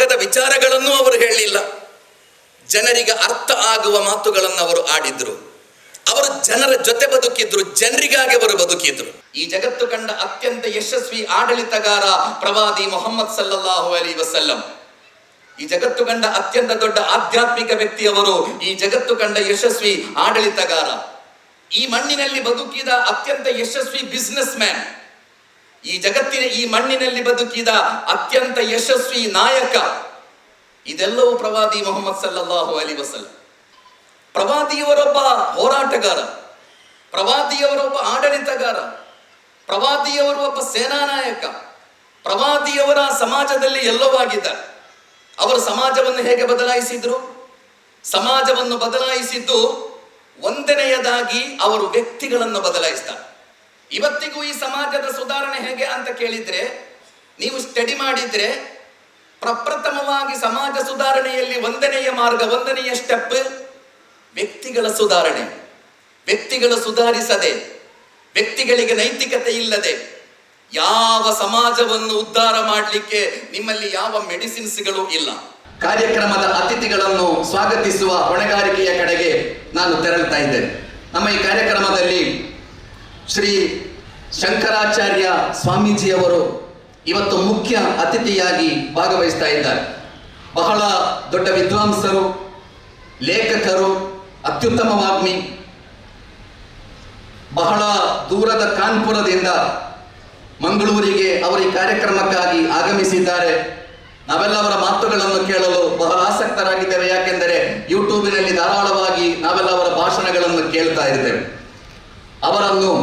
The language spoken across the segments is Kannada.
ಆಗದ ವಿಚಾರಗಳನ್ನು ಅವರು ಹೇಳಲಿಲ್ಲ. ಜನರಿಗೆ ಅರ್ಥ ಆಗುವ ಮಾತುಗಳನ್ನು ಅವರು ಆಡಿದ್ರು. ಅವರು ಜನರ ಜೊತೆ ಬದುಕಿದ್ರು, ಜನರಿಗಾಗಿ ಅವರು ಬದುಕಿದ್ರು. ಈ ಜಗತ್ತು ಕಂಡ ಅತ್ಯಂತ ಯಶಸ್ವಿ ಆಡಳಿತಗಾರ ಪ್ರವಾದಿ ಮೊಹಮ್ಮದ್ ಸಲ್ಲಲ್ಲಾಹು ಅಲೈಹಿ ವಸಲ್ಲಂ. ಈ ಜಗತ್ತು ಕಂಡ ಅತ್ಯಂತ ದೊಡ್ಡ ಆಧ್ಯಾತ್ಮಿಕ ವ್ಯಕ್ತಿಯವರು, ಈ ಜಗತ್ತು ಕಂಡ ಯಶಸ್ವಿ ಆಡಳಿತಗಾರ, ಈ ಮಣ್ಣಿನಲ್ಲಿ ಬದುಕಿದ ಅತ್ಯಂತ ಯಶಸ್ವಿ ಬಿಸ್ನೆಸ್ ಮ್ಯಾನ್, ಈ ಜಗತ್ತಿನ ಈ ಮಣ್ಣಿನಲ್ಲಿ ಬದುಕಿದ ಅತ್ಯಂತ ಯಶಸ್ವಿ ನಾಯಕ, ಇದೆಲ್ಲವೂ ಪ್ರವಾದಿ ಮೊಹಮ್ಮದ್ ಸಲ್ಲಲ್ಲಾಹು ಅಲೈಹಿ ವಸಲ್ಲಂ. ಪ್ರವಾದಿಯವರೊಬ್ಬ ಹೋರಾಟಗಾರ, ಪ್ರವಾದಿಯವರೊಬ್ಬ ಆಡಳಿತಗಾರ, ಪ್ರವಾದಿಯವರು ಒಬ್ಬ ಸೇನಾ ನಾಯಕ, ಪ್ರವಾದಿಯವರ ಸಮಾಜದಲ್ಲಿ ಎಲ್ಲವಾಗಿದ್ದಾರೆ. ಅವರು ಸಮಾಜವನ್ನು ಹೇಗೆ ಬದಲಾಯಿಸಿದ್ರು? ಸಮಾಜವನ್ನು ಬದಲಾಯಿಸಿದ್ದು ಒಂದನೆಯದಾಗಿ ಅವರು ವ್ಯಕ್ತಿಗಳನ್ನು ಬದಲಾಯಿಸ್ತಾರೆ. ಇವತ್ತಿಗೂ ಈ ಸಮಾಜದ ಸುಧಾರಣೆ ಹೇಗೆ ಅಂತ ಕೇಳಿದ್ರೆ, ನೀವು ಸ್ಟಡಿ ಮಾಡಿದ್ರೆ ಪ್ರಪ್ರಥಮವಾಗಿ ಸಮಾಜ ಸುಧಾರಣೆಯಲ್ಲಿ ಒಂದನೆಯ ಮಾರ್ಗ, ಒಂದನೆಯ ಸ್ಟೆಪ್ ವ್ಯಕ್ತಿಗಳ ಸುಧಾರಣೆ. ವ್ಯಕ್ತಿಗಳು ಸುಧಾರಿಸದೆ, ವ್ಯಕ್ತಿಗಳಿಗೆ ನೈತಿಕತೆ ಇಲ್ಲದೆ ಯಾವ ಸಮಾಜವನ್ನು ಉದ್ಧಾರ ಮಾಡಲಿಕ್ಕೆ ನಿಮ್ಮಲ್ಲಿ ಯಾವ ಮೆಡಿಸಿನ್ಸ್ಗಳು ಇಲ್ಲ. ಕಾರ್ಯಕ್ರಮದ ಅತಿಥಿಗಳನ್ನು ಸ್ವಾಗತಿಸುವ ಹೊಣೆಗಾರಿಕೆಯ ಕಡೆಗೆ ನಾನು ತೆರಳುತ್ತಾ ಇದ್ದೇನೆ. ನಮ್ಮ ಈ ಕಾರ್ಯಕ್ರಮದಲ್ಲಿ ಶ್ರೀ ಶಂಕರಾಚಾರ್ಯ ಸ್ವಾಮೀಜಿಯವರು ಇವತ್ತು ಮುಖ್ಯ ಅತಿಥಿಯಾಗಿ ಭಾಗವಹಿಸ್ತಾ ಇದ್ದಾರೆ. ಬಹಳ ದೊಡ್ಡ ವಿದ್ವಾಂಸರು, ಲೇಖಕರು, ಅತ್ಯುತ್ತಮ ವಾಗ್ಮಿ. ಬಹಳ ದೂರದ ಕಾನ್ಪುರದಿಂದ ಮಂಗಳೂರಿಗೆ ಅವರು ಈ ಕಾರ್ಯಕ್ರಮಕ್ಕಾಗಿ ಆಗಮಿಸಿದ್ದಾರೆ. ನಾವೆಲ್ಲ ಅವರ ಮಾತುಗಳನ್ನು ಕೇಳಲು ಬಹಳ ಆಸಕ್ತರಾಗಿದ್ದೇವೆ. ಯಾಕೆಂದರೆ ಯೂಟ್ಯೂಬಿನಲ್ಲಿ ಧಾರಾಳವಾಗಿ ನಾವೆಲ್ಲ ಅವರ ಭಾಷಣಗಳನ್ನು ಕೇಳ್ತಾ ಇರ್ತೇವೆ. ಅವರನ್ನು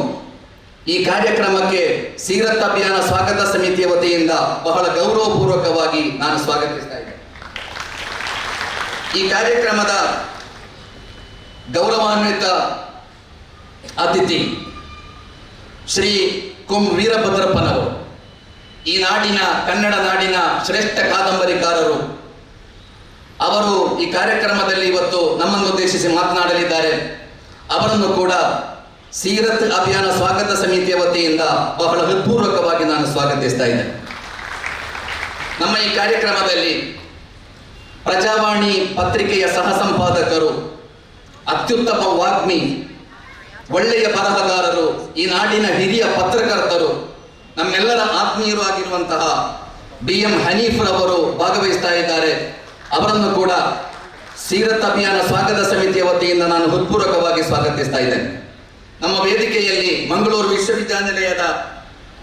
ಈ ಕಾರ್ಯಕ್ರಮಕ್ಕೆ ಸೀರತ್ ಅಭಿಯಾನ ಸ್ವಾಗತ ಸಮಿತಿಯ ವತಿಯಿಂದ ಬಹಳ ಗೌರವಪೂರ್ವಕವಾಗಿ ನಾನು ಸ್ವಾಗತಿಸ್ತಾ ಇದ್ದೇನೆ. ಈ ಕಾರ್ಯಕ್ರಮದ ಗೌರವಾನ್ವಿತ ಅತಿಥಿ ಶ್ರೀ ಕುಂ ವೀರಭದ್ರಪ್ಪನವರು, ಈ ನಾಡಿನ, ಕನ್ನಡ ನಾಡಿನ ಶ್ರೇಷ್ಠ ಕಾದಂಬರಿಕಾರರು. ಅವರು ಈ ಕಾರ್ಯಕ್ರಮದಲ್ಲಿ ಇವತ್ತು ನಮ್ಮನ್ನು ಉದ್ದೇಶಿಸಿ ಮಾತನಾಡಲಿದ್ದಾರೆ. ಅವರನ್ನು ಕೂಡ ಸೀರತ್ ಅಭಿಯಾನ ಸ್ವಾಗತ ಸಮಿತಿಯ ವತಿಯಿಂದ ಬಹಳ ಹೃತ್ಪೂರ್ವಕವಾಗಿ ನಾನು ಸ್ವಾಗತಿಸ್ತಾ ಇದ್ದೇನೆ. ನಮ್ಮ ಈ ಕಾರ್ಯಕ್ರಮದಲ್ಲಿ ಪ್ರಜಾವಾಣಿ ಪತ್ರಿಕೆಯ ಸಹ ಸಂಪಾದಕರು, ಅತ್ಯುತ್ತಮ ವಾಗ್ಮಿ, ಒಳ್ಳೆಯ ಬರಹಗಾರರು, ಈ ನಾಡಿನ ಹಿರಿಯ ಪತ್ರಕರ್ತರು, ನಮ್ಮೆಲ್ಲರ ಆತ್ಮೀಯರು ಆಗಿರುವಂತಹ BM ಹನೀಫ್ ರವರು ಭಾಗವಹಿಸ್ತಾ ಇದ್ದಾರೆ. ಅವರನ್ನು ಕೂಡ ಸೀರತ್ ಅಭಿಯಾನ ಸ್ವಾಗತ ಸಮಿತಿಯ ವತಿಯಿಂದ ನಾನು ಹೃತ್ಪೂರ್ವಕವಾಗಿ ಸ್ವಾಗತಿಸ್ತಾ ಇದ್ದೇನೆ. ನಮ್ಮ ವೇದಿಕೆಯಲ್ಲಿ ಮಂಗಳೂರು ವಿಶ್ವವಿದ್ಯಾನಿಲಯದ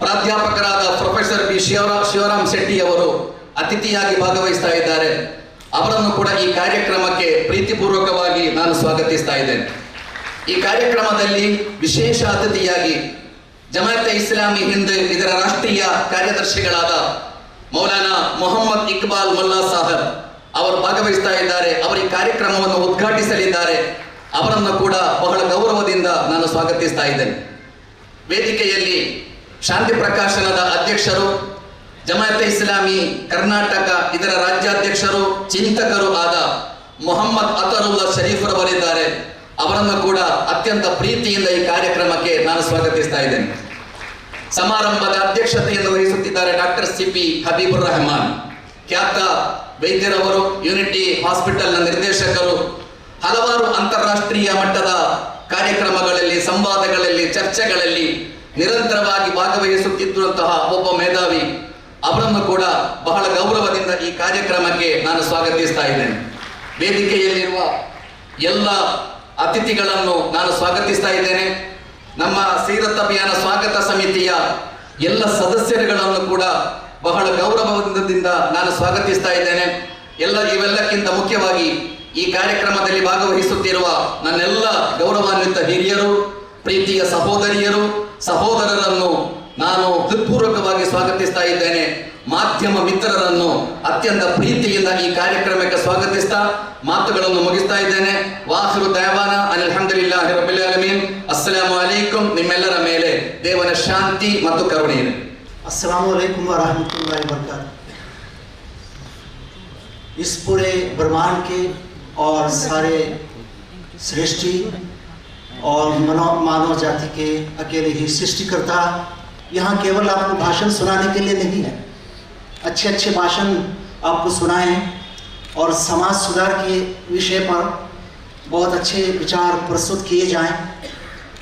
ಪ್ರಾಧ್ಯಾಪಕರಾದ ಪ್ರೊಫೆಸರ್ ಬಿ ಶಿವರಾಮ್ ಶೆಟ್ಟಿ ಅವರು ಅತಿಥಿಯಾಗಿ ಭಾಗವಹಿಸ್ತಾ ಇದ್ದಾರೆ. ಅವರನ್ನು ಕೂಡ ಈ ಕಾರ್ಯಕ್ರಮಕ್ಕೆ ಪ್ರೀತಿಪೂರ್ವಕವಾಗಿ ನಾನು ಸ್ವಾಗತಿಸ್ತಾ ಇದ್ದೇನೆ. ಈ ಕಾರ್ಯಕ್ರಮದಲ್ಲಿ ವಿಶೇಷ ಅತಿಥಿಯಾಗಿ ಜಮಾಯತ್ ಇಸ್ಲಾಮಿ ಹಿಂದ್ ಇದರ ರಾಷ್ಟ್ರೀಯ ಕಾರ್ಯದರ್ಶಿಗಳಾದ ಮೌಲಾನಾ ಮೊಹಮ್ಮದ್ ಇಕ್ಬಾಲ್ ಮುಲ್ಲಾ ಸಾಹಬ್ ಅವರು ಭಾಗವಹಿಸ್ತಾ ಇದ್ದಾರೆ. ಅವರು ಈ ಕಾರ್ಯಕ್ರಮವನ್ನು ಉದ್ಘಾಟಿಸಲಿದ್ದಾರೆ. ಅವರನ್ನು ಕೂಡ ಬಹಳ ಗೌರವದಿಂದ ನಾನು ಸ್ವಾಗತಿಸ್ತಾ ಇದ್ದೇನೆ. ವೇದಿಕೆಯಲ್ಲಿ ಶಾಂತಿ ಪ್ರಕಾಶನದ ಅಧ್ಯಕ್ಷರು, ಜಮಾಯತ್ ಇಸ್ಲಾಮಿ ಕರ್ನಾಟಕ ಇದರ ರಾಜ್ಯಾಧ್ಯಕ್ಷರು, ಚಿಂತಕರು ಆದ ಮೊಹಮ್ಮದ್ ಅತರುಲ್ಲಾ ಶರೀಫ್ ರವರಿದ್ದಾರೆ. ಅವರನ್ನು ಕೂಡ ಅತ್ಯಂತ ಪ್ರೀತಿಯಿಂದ ಈ ಕಾರ್ಯಕ್ರಮಕ್ಕೆ ನಾನು ಸ್ವಾಗತಿಸ್ತಾ ಇದ್ದೇನೆ. ಸಮಾರಂಭದ ಅಧ್ಯಕ್ಷತೆಯನ್ನು ವಹಿಸುತ್ತಿದ್ದಾರೆ ಡಾಕ್ಟರ್ CP ಹಬೀಬುರ್ ರೆಹಮಾನ್, ಖ್ಯಾತ ವೈದ್ಯರವರು, ಯೂನಿಟಿ ಹಾಸ್ಪಿಟಲ್ನ ನಿರ್ದೇಶಕರು, ಹಲವಾರು ಅಂತಾರಾಷ್ಟ್ರೀಯ ಮಟ್ಟದ ಕಾರ್ಯಕ್ರಮಗಳಲ್ಲಿ, ಸಂವಾದಗಳಲ್ಲಿ, ಚರ್ಚೆಗಳಲ್ಲಿ ನಿರಂತರವಾಗಿ ಭಾಗವಹಿಸುತ್ತಿದ್ದಂತಹ ಒಬ್ಬ ಮೇಧಾವಿ. ಅವರನ್ನು ಕೂಡ ಬಹಳ ಗೌರವದಿಂದ ಈ ಕಾರ್ಯಕ್ರಮಕ್ಕೆ ನಾನು ಸ್ವಾಗತಿಸ್ತಾ ಇದ್ದೇನೆ. ವೇದಿಕೆಯಲ್ಲಿರುವ ಎಲ್ಲ ಅತಿಥಿಗಳನ್ನು ನಾನು ಸ್ವಾಗತಿಸ್ತಾ ಇದ್ದೇನೆ. ನಮ್ಮ ಸೀರತ್ ಅಭಿಯಾನ ಸ್ವಾಗತ ಸಮಿತಿಯ ಎಲ್ಲ ಸದಸ್ಯರುಗಳನ್ನು ಕೂಡ ಬಹಳ ಗೌರವದಿಂದ ನಾನು ಸ್ವಾಗತಿಸ್ತಾ ಇದ್ದೇನೆ. ಇವೆಲ್ಲಕ್ಕಿಂತ ಮುಖ್ಯವಾಗಿ ಈ ಕಾರ್ಯಕ್ರಮದಲ್ಲಿ ಭಾಗವಹಿಸುತ್ತಿರುವ ನನ್ನೆಲ್ಲ ಗೌರವಾನ್ವಿತ ಹಿರಿಯರು, ಪ್ರೀತಿಯ ಸಹೋದರಿಯರು, ಸಹೋದರರನ್ನು ನಾನು ಹೃತ್ಪೂರ್ವಕವಾಗಿ ಸ್ವಾಗತಿಸ್ತಾ ಇದ್ದೇನೆ. ಮಾಧ್ಯಮ ಮಿತ್ರರನ್ನು ಅತ್ಯಂತ ಪ್ರೀತಿಯಿಂದ ಈ ಕಾರ್ಯಕ್ರಮಕ್ಕೆ ಸ್ವಾಗತಿಸ್ತಾ ಮಾತುಗಳನ್ನು ಮುಗಿಸ್ತಾ ಇದ್ದೇನೆ. ವಾಹಿರು ದಯವಾನ ಅಲ್ಹಮ್ದುಲಿಲ್ಲಾಹಿ ರಬ್ಬಿಲ್ ಆಲಮೀನ್. ಅಸ್ಸಲಾಮು ಅಲೈಕುಂ. ನಿಮ್ಮೆಲ್ಲರ ಮೇಲೆ ದೇವರ ಶಾಂತಿ ಮತ್ತು ಕರುಣೆ ಇರಲಿ. अस्सलामु अलैकुम व रहमतुल्लाहि व बरकातहू। इस पूरे ब्रह्मांड के और सारे सृष्टि और मानव जाति के अकेले ही सृष्टिकर्ता यहाँ केवल आपको भाषण सुनाने के लिए नहीं है। अच्छे अच्छे भाषण आपको सुनाएं और समाज सुधार के विषय पर बहुत अच्छे विचार प्रस्तुत किए जाएं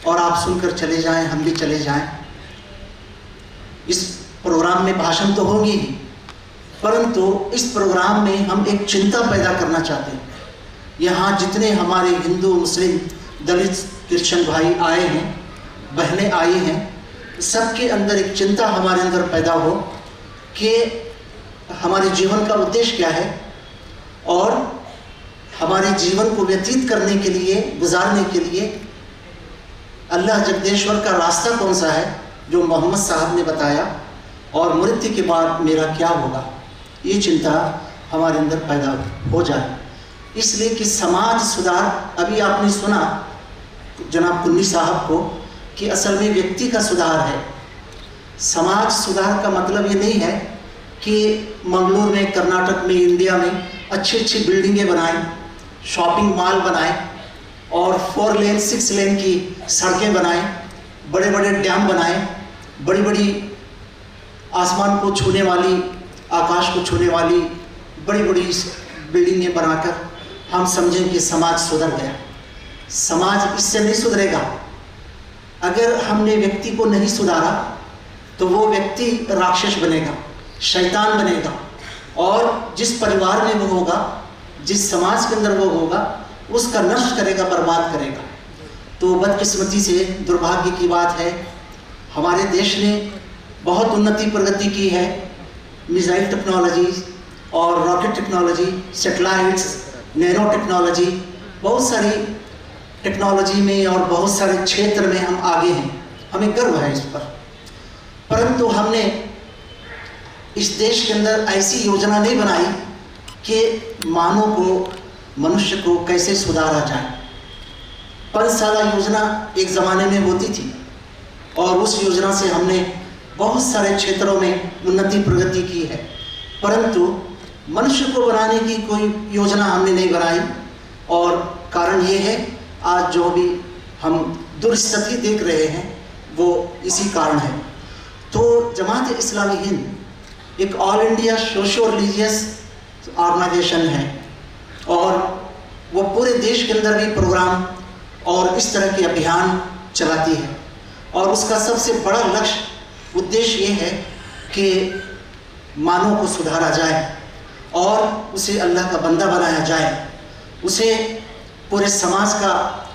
और आप सुनकर चले जाएं, हम भी चले जाएं। इस प्रोग्राम में भाषण तो होगी ही, परंतु इस प्रोग्राम में हम एक चिंता पैदा करना चाहते हैं। यहाँ जितने हमारे हिंदू, मुस्लिम, दलित, क्रिश्चियन भाई आए हैं, बहनें आई हैं, सबके अंदर एक चिंता हमारे अंदर पैदा हो कि हमारे जीवन का उद्देश्य क्या है और हमारे जीवन को व्यतीत करने के लिए, गुजारने के लिए अल्लाह जगदेश्वर का रास्ता कौन सा है जो मोहम्मद साहब ने बताया, और मृत्यु के बाद मेरा क्या होगा, ये चिंता हमारे अंदर पैदा हो जाए। इसलिए कि समाज सुधार, अभी आपने सुना जनाब कुन्नी साहब को कि असल में व्यक्ति का सुधार है। समाज सुधार का मतलब ये नहीं है कि मंगलूर में, कर्नाटक में, इंडिया में अच्छी अच्छी बिल्डिंगें बनाएं, शॉपिंग मॉल बनाएं और 4 लेन 6 लेन की सड़कें बनाएं, बड़े बड़े डैम बनाएं, बड़ी बड़ी आसमान को छूने वाली, आकाश को छूने वाली बड़ी बड़ी बिल्डिंगें बनाकर हम समझें कि समाज सुधर गया। समाज इससे नहीं सुधरेगा। अगर हमने व्यक्ति को नहीं सुधारा तो वो व्यक्ति राक्षस बनेगा, शैतान बनेगा, और जिस परिवार में वो होगा, जिस समाज के अंदर वो होगा, उसका नष्ट करेगा, बर्बाद करेगा। तो बदकिस्मती से, दुर्भाग्य की बात है, हमारे देश ने बहुत उन्नति प्रगति की है। मिसाइल टेक्नोलॉजी और rocket technology, satellites, nano technology, बहुत सारी टेक्नोलॉजी में और बहुत सारे क्षेत्र में हम आगे हैं। हमें गर्व है इस पर। परंतु हमने इस देश के अंदर ऐसी योजना नहीं बनाई कि मानव को, मनुष्य को कैसे सुधारा जाए। 5 साल योजना एक ज़माने में होती थी और उस योजना से हमने बहुत सारे क्षेत्रों में उन्नति प्रगति की है, परंतु मनुष्य को बनाने की कोई योजना हमने नहीं बनाई। और कारण ये है, आज जो भी हम दुर्स्थिति देख रहे हैं वो इसी कारण है। तो जमात इस्लामी हिंद एक all India socio religious organization है और वो पूरे देश के अंदर भी प्रोग्राम और इस तरह के अभियान चलाती है। और उसका सबसे बड़ा लक्ष्य, उद्देश्य ये है कि मानव को सुधारा जाए और उसे अल्लाह का बंदा बनाया जाए, उसे पूरे समाज का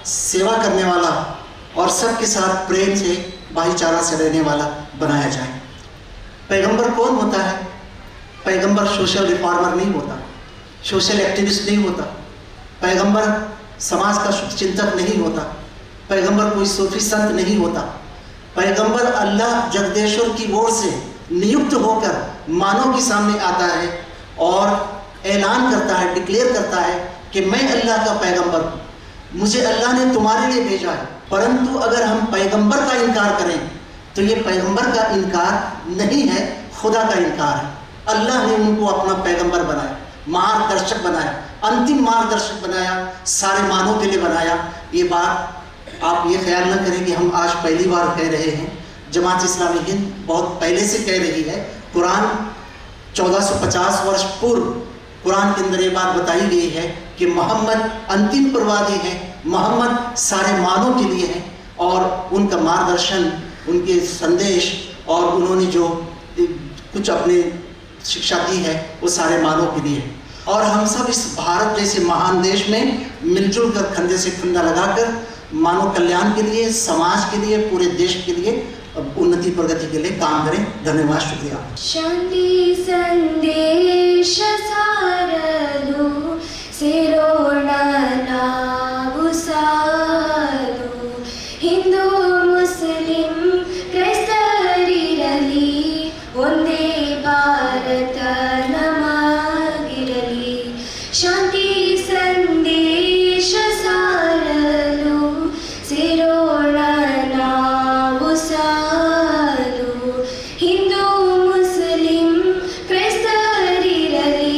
सेवा करने वाला और सबके साथ प्रेम से, भाईचारा से रहने वाला बनाया जाए। पैगंबर कौन होता है? पैगंबर सोशल रिफॉर्मर नहीं होता, सोशल एक्टिविस्ट नहीं होता, पैगंबर समाज का शुभचिंतक नहीं होता, पैगंबर कोई सूफी संत नहीं होता। पैगंबर अल्लाह जगदेश्वर की ओर से नियुक्त होकर मानव के सामने आता है और ऐलान करता है, डिक्लेयर करता है कि मैं अल्लाह का पैगंबर हूँ, मुझे अल्लाह ने तुम्हारे लिए भेजा है। परंतु अगर हम पैगंबर का इनकार करें तो ये पैगंबर का इनकार नहीं है, खुदा का इनकार है। अल्लाह ने उनको अपना पैगंबर बनाया, मार्गदर्शक बनाया, अंतिम मार्गदर्शक बनाया, सारे मानव के लिए बनाया। ये बात आप ये ख्याल न करें कि हम आज पहली बार कह रहे हैं। जमात इस्लामी हिंद बहुत पहले से कह रही है। कुरान 1450 वर्ष पूर्व कुरान के अंदर ये बात बताई गई है कि मोहम्मद अंतिम प्रवादी है, मोहम्मद सारे मानव के लिए हैं और उनका मार्गदर्शन, उनके संदेश और उन्होंने जो कुछ अपने शिक्षा दी है वो सारे मानव के लिए है। और हम सब इस भारत जैसे महान देश में मिलजुल कर, कंधे से कंधा लगाकर मानव कल्याण के लिए, समाज के लिए, पूरे देश के लिए, उन्नति प्रगति के लिए काम करें। धन्यवाद, शुक्रिया। शांति संदेश सारलु सिरोण नागु सारु हिंदू मुस्लिम क्రైస్తరిరಲಿ ಒಂದೇ ಭಾರತ ನಮಗಿರಲಿ ಶಾಂತಿ ಸಂದೇಶ ಸಾರಲು ಸಿರೋಣ ನಾವು ಸಾಲು ಹಿಂದೂ ಮುಸ್ಲಿಂ ಕ್ರೈಸ್ತರಿರಲಿ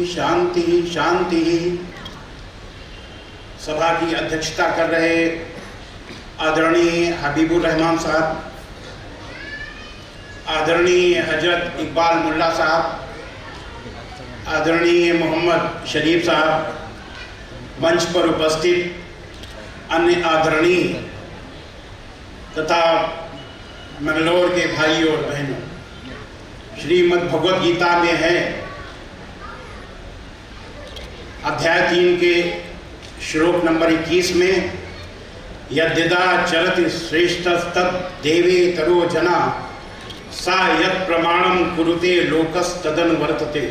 शांति शांति। सभा की अध्यक्षता कर रहे आदरणीय हबीबुर रहमान साहब, आदरणीय हजरत इकबाल मुल्ला साहब, आदरणीय मोहम्मद शरीफ साहब, मंच पर उपस्थित अन्य आदरणीय तथा मंगलौर के भाई और बहनों, श्रीमद् भगवद गीता में है अध्याय 3 के श्लोक नंबर 21 में यद्यदा चरति श्रेष्ठस्तत् देवे तरो जना सा यत् प्रमाणम कुरुते लोकस्तदन वर्तते।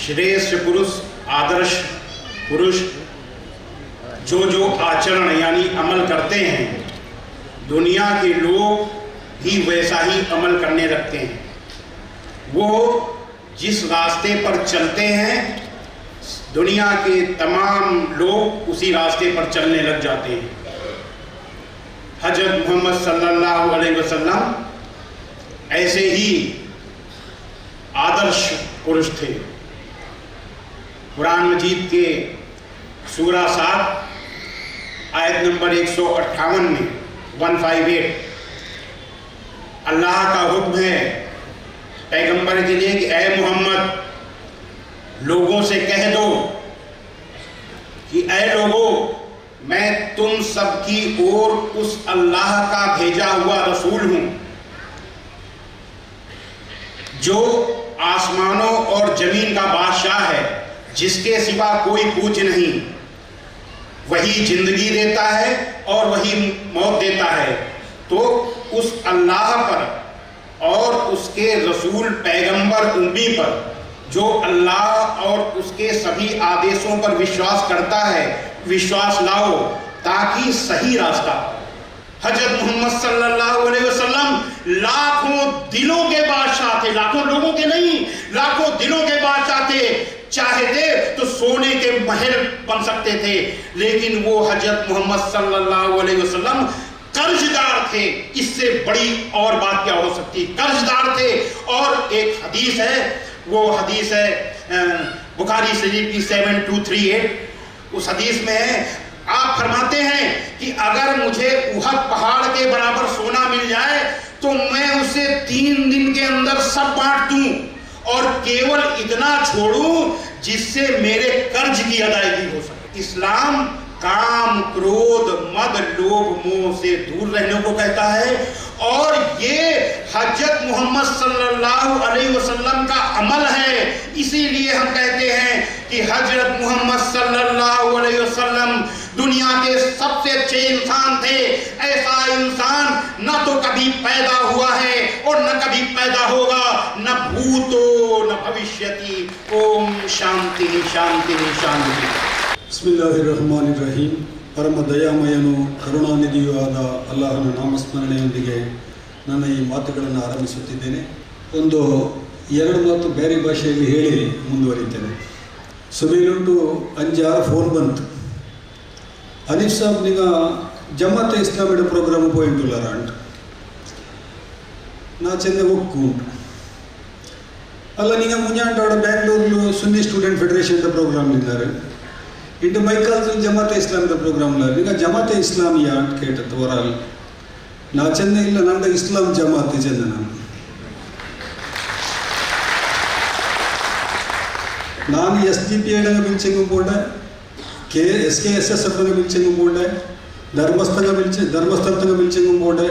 श्रेष्ठ पुरुष, आदर्श पुरुष जो आचरण यानी अमल करते हैं, दुनिया के लोग भी वैसा ही अमल करने लगते हैं। वो जिस रास्ते पर चलते हैं, दुनिया के तमाम लोग उसी रास्ते पर चलने लग जाते हैं। हजरत मोहम्मद सल्लल्लाहु अलैहि वसल्लम ऐसे ही आदर्श पुरुष थे। कुरान मजीद के सूरा 7 आयत नंबर 158 में 158 अल्लाह का हुक्म है पैगंबर के लिए कि ऐ मोहम्मद, लोगों से कह दो कि ऐ लोगों, मैं तुम सबकी ओर उस अल्लाह का भेजा हुआ रसूल हूं जो आसमानों और जमीन का बादशाह है, जिसके सिवा कोई पूज्य नहीं। वही जिंदगी देता है और वही मौत देता है। तो उस अल्लाह पर और उसके रसूल पैगंबर उम्मी पर जो अल्लाह और उसके सभी आदेशों पर विश्वास करता है, विश्वास लाओ ताकि सही रास्ता। हजरत मोहम्मद सल्लल्लाहु अलैहि वसल्लम लाखों दिलों के बादशाह थे, लाखों लोगों के नहीं, लाखों दिलों के बादशाह थे। चाहते तो सोने के महल बन सकते थे, लेकिन वो हजरत मोहम्मद सल्लल्लाहु अलैहि वसल्लम कर्जदार थे। इससे बड़ी और बात क्या हो सकती, कर्जदार थे। और एक हदीस है, वो हदीस है बुखारी शरीफ की 7238। उस हदीस में है, आप फरमाते हैं कि अगर मुझे उहद पहाड़ के बराबर सोना मिल जाए तो मैं उसे 3 दिन के अंदर सब बांट दूं और केवल इतना छोड़ूं जिससे मेरे कर्ज की अदायगी हो सके। इस्लाम काम, क्रोध, मद, लोभ, मोह से दूर रहने को कहता है। और ये हजरत मोहम्मद सल्लल्लाहु अलैहि वसल्लम का अमल है। इसीलिए हम कहते हैं कि हजरत मोहम्मद सल्लल्लाहु अलैहि वसल्लम दुनिया के सबसे अच्छे इंसान थे। ऐसा इंसान न तो कभी पैदा हुआ है और न कभी पैदा होगा, न भूतो न भविष्यति। ओम शांति शांति शांति। ಬಿಸ್ಮಿಲ್ಲಾಹಿರ್ರಹಮಾನಿರ್ರಹೀಂ. ಪರಮ ದಯಾಮಯನು ಕರುಣಾನಿಧಿಯೂ ಆದ ಅಲ್ಲಾಹನ ನಾಮಸ್ಮರಣೆಯೊಂದಿಗೆ ನನ್ನ ಈ ಮಾತುಗಳನ್ನು ಆರಂಭಿಸುತ್ತಿದ್ದೇನೆ. ಒಂದು 2 ಮಾತು ಬೇರೆ ಭಾಷೆಯಲ್ಲಿ ಹೇಳಿ ಮುಂದುವರಿತೇನೆ. ಸುಬೇಲುಂಟು 5-6 ಫೋನ್ ಬಂತು. ಹನೀಫ್ ಸಾಬ್ ನಿಗ ಜಮಾತೆ ಇಸ್ಲಾಮಿಡ ಪ್ರೋಗ್ರಾಮ್ പോയിട്ടുള്ളാർ ಅಂಟ ನಾ ಚೆಂದ ಒಕ್ಕುಂಟು ಅಲ್ಲ ನಿಗ ಮುಂಜಾಂಟೋಡ ಬ್ಯಾಂಗ್ಳೂರ್ಲು ಸುನ್ನಿ ಸ್ಟೂಡೆಂಟ್ ಫೆಡರೇಷನ್ ಪ್ರೋಗ್ರಾಮ್ ಇದ್ದಾರೆ. ಇಂಟು ಮೈಕಾಲ್ದು ಜಮಾತೆ ಇಸ್ಲಾಮಿದ ಪ್ರೋಗ್ರಾಮ್ಲ ಈಗ ಜಮಾತೆ ಇಸ್ಲಾಮಿಯಾ ಅಂತ ಕೇಟತ್ತು ವರಾಲ್ ನಾ ಚೆಂದ ಇಲ್ಲ ನಂದ ಇಸ್ಲಾಂ ಜಮಾತೆ ಚೆಂದ ನಾನು SGP ಎಡಂಗ ಬಿಲ್ಚೆಂಗು ಪೋಂಡೆ, SKSS ಬಿಲ್ಚೆಂಗು ಪೋಂಡೆ, ಧರ್ಮಸ್ಥಳತಂಗ ಬಿಲ್ಚೆಂಗು ಪೋಂಡೆ,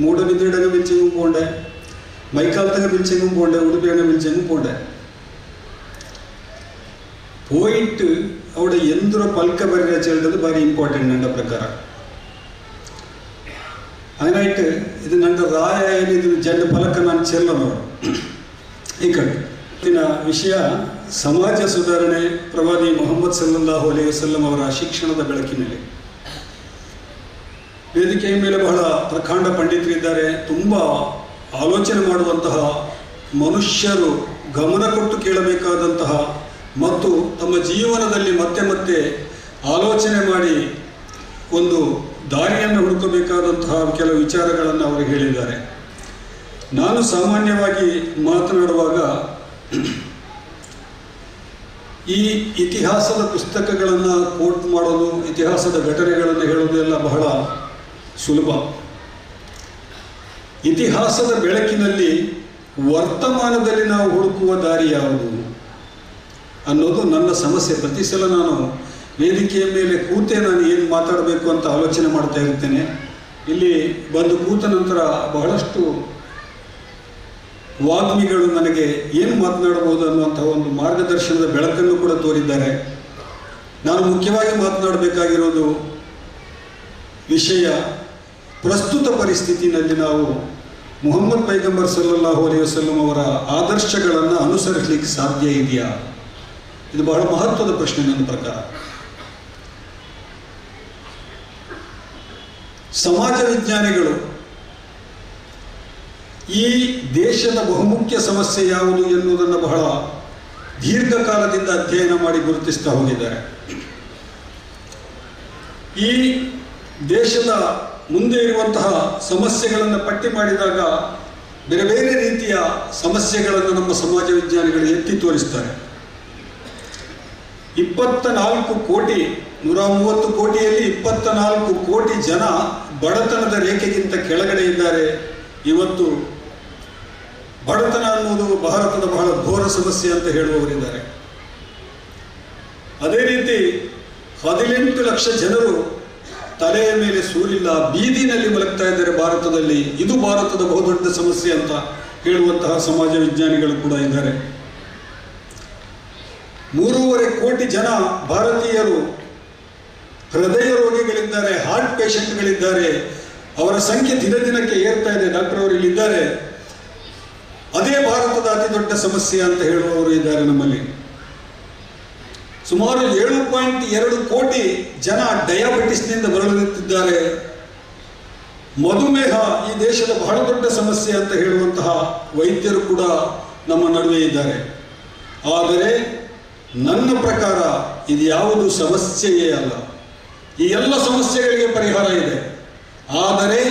ಮೂಡಬಿದ್ರೆಡಂಗ ಬಿಲ್ಚೆಂಗು ಪೋಂಡೆ, ಮೈಕಾಲ್ತಂಗ ಬಿಲ್ಚೆಂಗು ಪೋಂಡೆ, ಉಡುಪಿಯಂಗ ಬಿಲ್ಚೆಂಗು ಪೋಂಡೆ. പോയിട്ട് അവിടെ എന്തൊരു പൽക്ക പരിചരിച്ചത് ഭാരി ഇമ്പോർട്ടൻ്റ് എൻ്റെ പ്രകാരം. അതിനായിട്ട് ഇത് ನನ್ನ ರಾಯ ಏನಿದು ಜಂಡ ಫಲಕ ನಾನು ಚೆಲ್ಲೋದು ಈ ಕಡೆ ಇವತ್ತಿನ ವಿಷಯ ಸಮಾಜ ಸುಧಾರಣೆ ಪ್ರವಾದಿ ಮೊಹಮ್ಮದ್ ಸಲ್ಲಲ್ಲಾಹು ಅಲೈಹಿ ವಸಲ್ಲಂ ಅವರ ಶಿಕ್ಷಣದ ಬೆಳಕಿನಲ್ಲಿ. ವೇದಿಕೆಯ ಮೇಲೆ ಬಹಳ ಪ್ರಕಾಂಡ ಪಂಡಿತರಿದ್ದಾರೆ. ತುಂಬ ಆಲೋಚನೆ ಮಾಡುವಂತಹ ಮನುಷ್ಯರು ಗಮನ ಕೊಟ್ಟು ಕೇಳಬೇಕಾದಂತಹ ಮತ್ತು ತಮ್ಮ ಜೀವನದಲ್ಲಿ ಮತ್ತೆ ಮತ್ತೆ ಆಲೋಚನೆ ಮಾಡಿ ಒಂದು ದಾರಿಯನ್ನು ಹುಡುಕಬೇಕಾದಂತಹ ಕೆಲವು ವಿಚಾರಗಳನ್ನು ಅವರು ಹೇಳಿದ್ದಾರೆ. ನಾನು ಸಾಮಾನ್ಯವಾಗಿ ಮಾತನಾಡುವಾಗ ಈ ಇತಿಹಾಸದ ಪುಸ್ತಕಗಳನ್ನು ಕೋಟ್ ಮಾಡೋದು, ಇತಿಹಾಸದ ಘಟನೆಗಳನ್ನು ಹೇಳೋದು ಎಲ್ಲ ಬಹಳ ಸುಲಭ. ಇತಿಹಾಸದ ಬೆಳಕಿನಲ್ಲಿ ವರ್ತಮಾನದಲ್ಲಿ ನಾವು ಹುಡುಕುವ ದಾರಿ ಯಾವುದು ಅನ್ನೋದು ನನ್ನ ಸಮಸ್ಯೆ. ಪ್ರತಿ ಸಲ ನಾನು ವೇದಿಕೆಯ ಮೇಲೆ ಕೂತೆ ನಾನು ಏನು ಮಾತಾಡಬೇಕು ಅಂತ ಆಲೋಚನೆ ಮಾಡ್ತಾ ಇರ್ತೇನೆ. ಇಲ್ಲಿ ಬಂದು ಕೂತ ನಂತರ ಬಹಳಷ್ಟು ವಾಗ್ಮಿಗಳು ನನಗೆ ಏನು ಮಾತನಾಡಬಹುದು ಅನ್ನುವಂತಹ ಒಂದು ಮಾರ್ಗದರ್ಶನದ ಬೆಳಕನ್ನು ಕೂಡ ತೋರಿದ್ದಾರೆ. ನಾನು ಮುಖ್ಯವಾಗಿ ಮಾತನಾಡಬೇಕಾಗಿರೋದು ವಿಷಯ, ಪ್ರಸ್ತುತ ಪರಿಸ್ಥಿತಿನಲ್ಲಿ ನಾವು ಮುಹಮ್ಮದ್ ಪೈಗಂಬರ್ ಸಲ್ಲಲ್ಲಾಹು ಅಲೈಹಿ ವಸಲ್ಲಂ ಅವರ ಆದರ್ಶಗಳನ್ನು ಅನುಸರಿಸಲಿಕ್ಕೆ ಸಾಧ್ಯ ಇದೆಯಾ? ಇದು ಬಹಳ ಮಹತ್ವದ ಪ್ರಶ್ನೆ ನನ್ನ ಪ್ರಕಾರ. ಸಮಾಜ ವಿಜ್ಞಾನಿಗಳು ಈ ದೇಶದ ಬಹುಮುಖ್ಯ ಸಮಸ್ಯೆ ಯಾವುದು ಎನ್ನುವುದನ್ನು ಬಹಳ ದೀರ್ಘಕಾಲದಿಂದ ಅಧ್ಯಯನ ಮಾಡಿ ಗುರುತಿಸ್ತಾ ಹೋಗಿದ್ದಾರೆ. ಈ ದೇಶದ ಮುಂದೆ ಇರುವಂತಹ ಸಮಸ್ಯೆಗಳನ್ನು ಪಟ್ಟಿ ಮಾಡಿದಾಗ ಬೇರೆ ಬೇರೆ ರೀತಿಯ ಸಮಸ್ಯೆಗಳನ್ನು ನಮ್ಮ ಸಮಾಜ ವಿಜ್ಞಾನಿಗಳು ಎತ್ತಿ ತೋರಿಸ್ತಾರೆ. 24 ಕೋಟಿ, 130 ಕೋಟಿಯಲ್ಲಿ 24 ಕೋಟಿ ಜನ ಬಡತನದ ರೇಖೆಗಿಂತ ಕೆಳಗಡೆ ಇದ್ದಾರೆ. ಇವತ್ತು ಬಡತನ ಅನ್ನುವುದು ಭಾರತದ ಬಹಳ ಘೋರ ಸಮಸ್ಯೆ ಅಂತ ಹೇಳುವವರಿದ್ದಾರೆ. ಅದೇ ರೀತಿ 18 ಲಕ್ಷ ಜನರು ತಲೆಯ ಮೇಲೆ ಸೂರಿಲ್ಲ, ಬೀದಿನಲ್ಲಿ ಮಲಗ್ತಾ ಇದ್ದಾರೆ ಭಾರತದಲ್ಲಿ. ಇದು ಭಾರತದ ಬಹುದೊಡ್ಡ ಸಮಸ್ಯೆ ಅಂತ ಹೇಳುವಂತಹ ಸಮಾಜ ವಿಜ್ಞಾನಿಗಳು ಕೂಡ ಇದ್ದಾರೆ. 3.5 ಕೋಟಿ ಜನ ಭಾರತೀಯರು ಹೃದಯ ರೋಗಿಗಳಿದ್ದಾರೆ, ಹಾರ್ಟ್ ಪೇಷಂಟ್ಗಳಿದ್ದಾರೆ. ಅವರ ಸಂಖ್ಯೆ ದಿನ ದಿನಕ್ಕೆ ಏರ್ತಾ ಇದೆ. ಡಾಕ್ಟರ್ ಅವರು ಇಲ್ಲಿದ್ದಾರೆ. ಅದೇ ಭಾರತದ ಅತಿ ದೊಡ್ಡ ಸಮಸ್ಯೆ ಅಂತ ಹೇಳುವವರು ಇದ್ದಾರೆ ನಮ್ಮಲ್ಲಿ. ಸುಮಾರು 7.2 ಕೋಟಿ ಜನ ಡಯಾಬಿಟಿಸ್ನಿಂದ ಬಳಲುತ್ತಿದ್ದಾರೆ. ಮಧುಮೇಹ ಈ ದೇಶದ ಬಹಳ ದೊಡ್ಡ ಸಮಸ್ಯೆ ಅಂತ ಹೇಳುವಂತಹ ವೈದ್ಯರು ಕೂಡ ನಮ್ಮ ನಡುವೆ ಇದ್ದಾರೆ. ಆದರೆ ನನ್ನ ಪ್ರಕಾರ ಇದು ಯಾವುದು ಸಮಸ್ಯೆಯೇ ಅಲ್ಲ. ಈ ಎಲ್ಲ ಸಮಸ್ಯೆಗಳಿಗೆ ಪರಿಹಾರ ಇದೆ. ಆದರೆ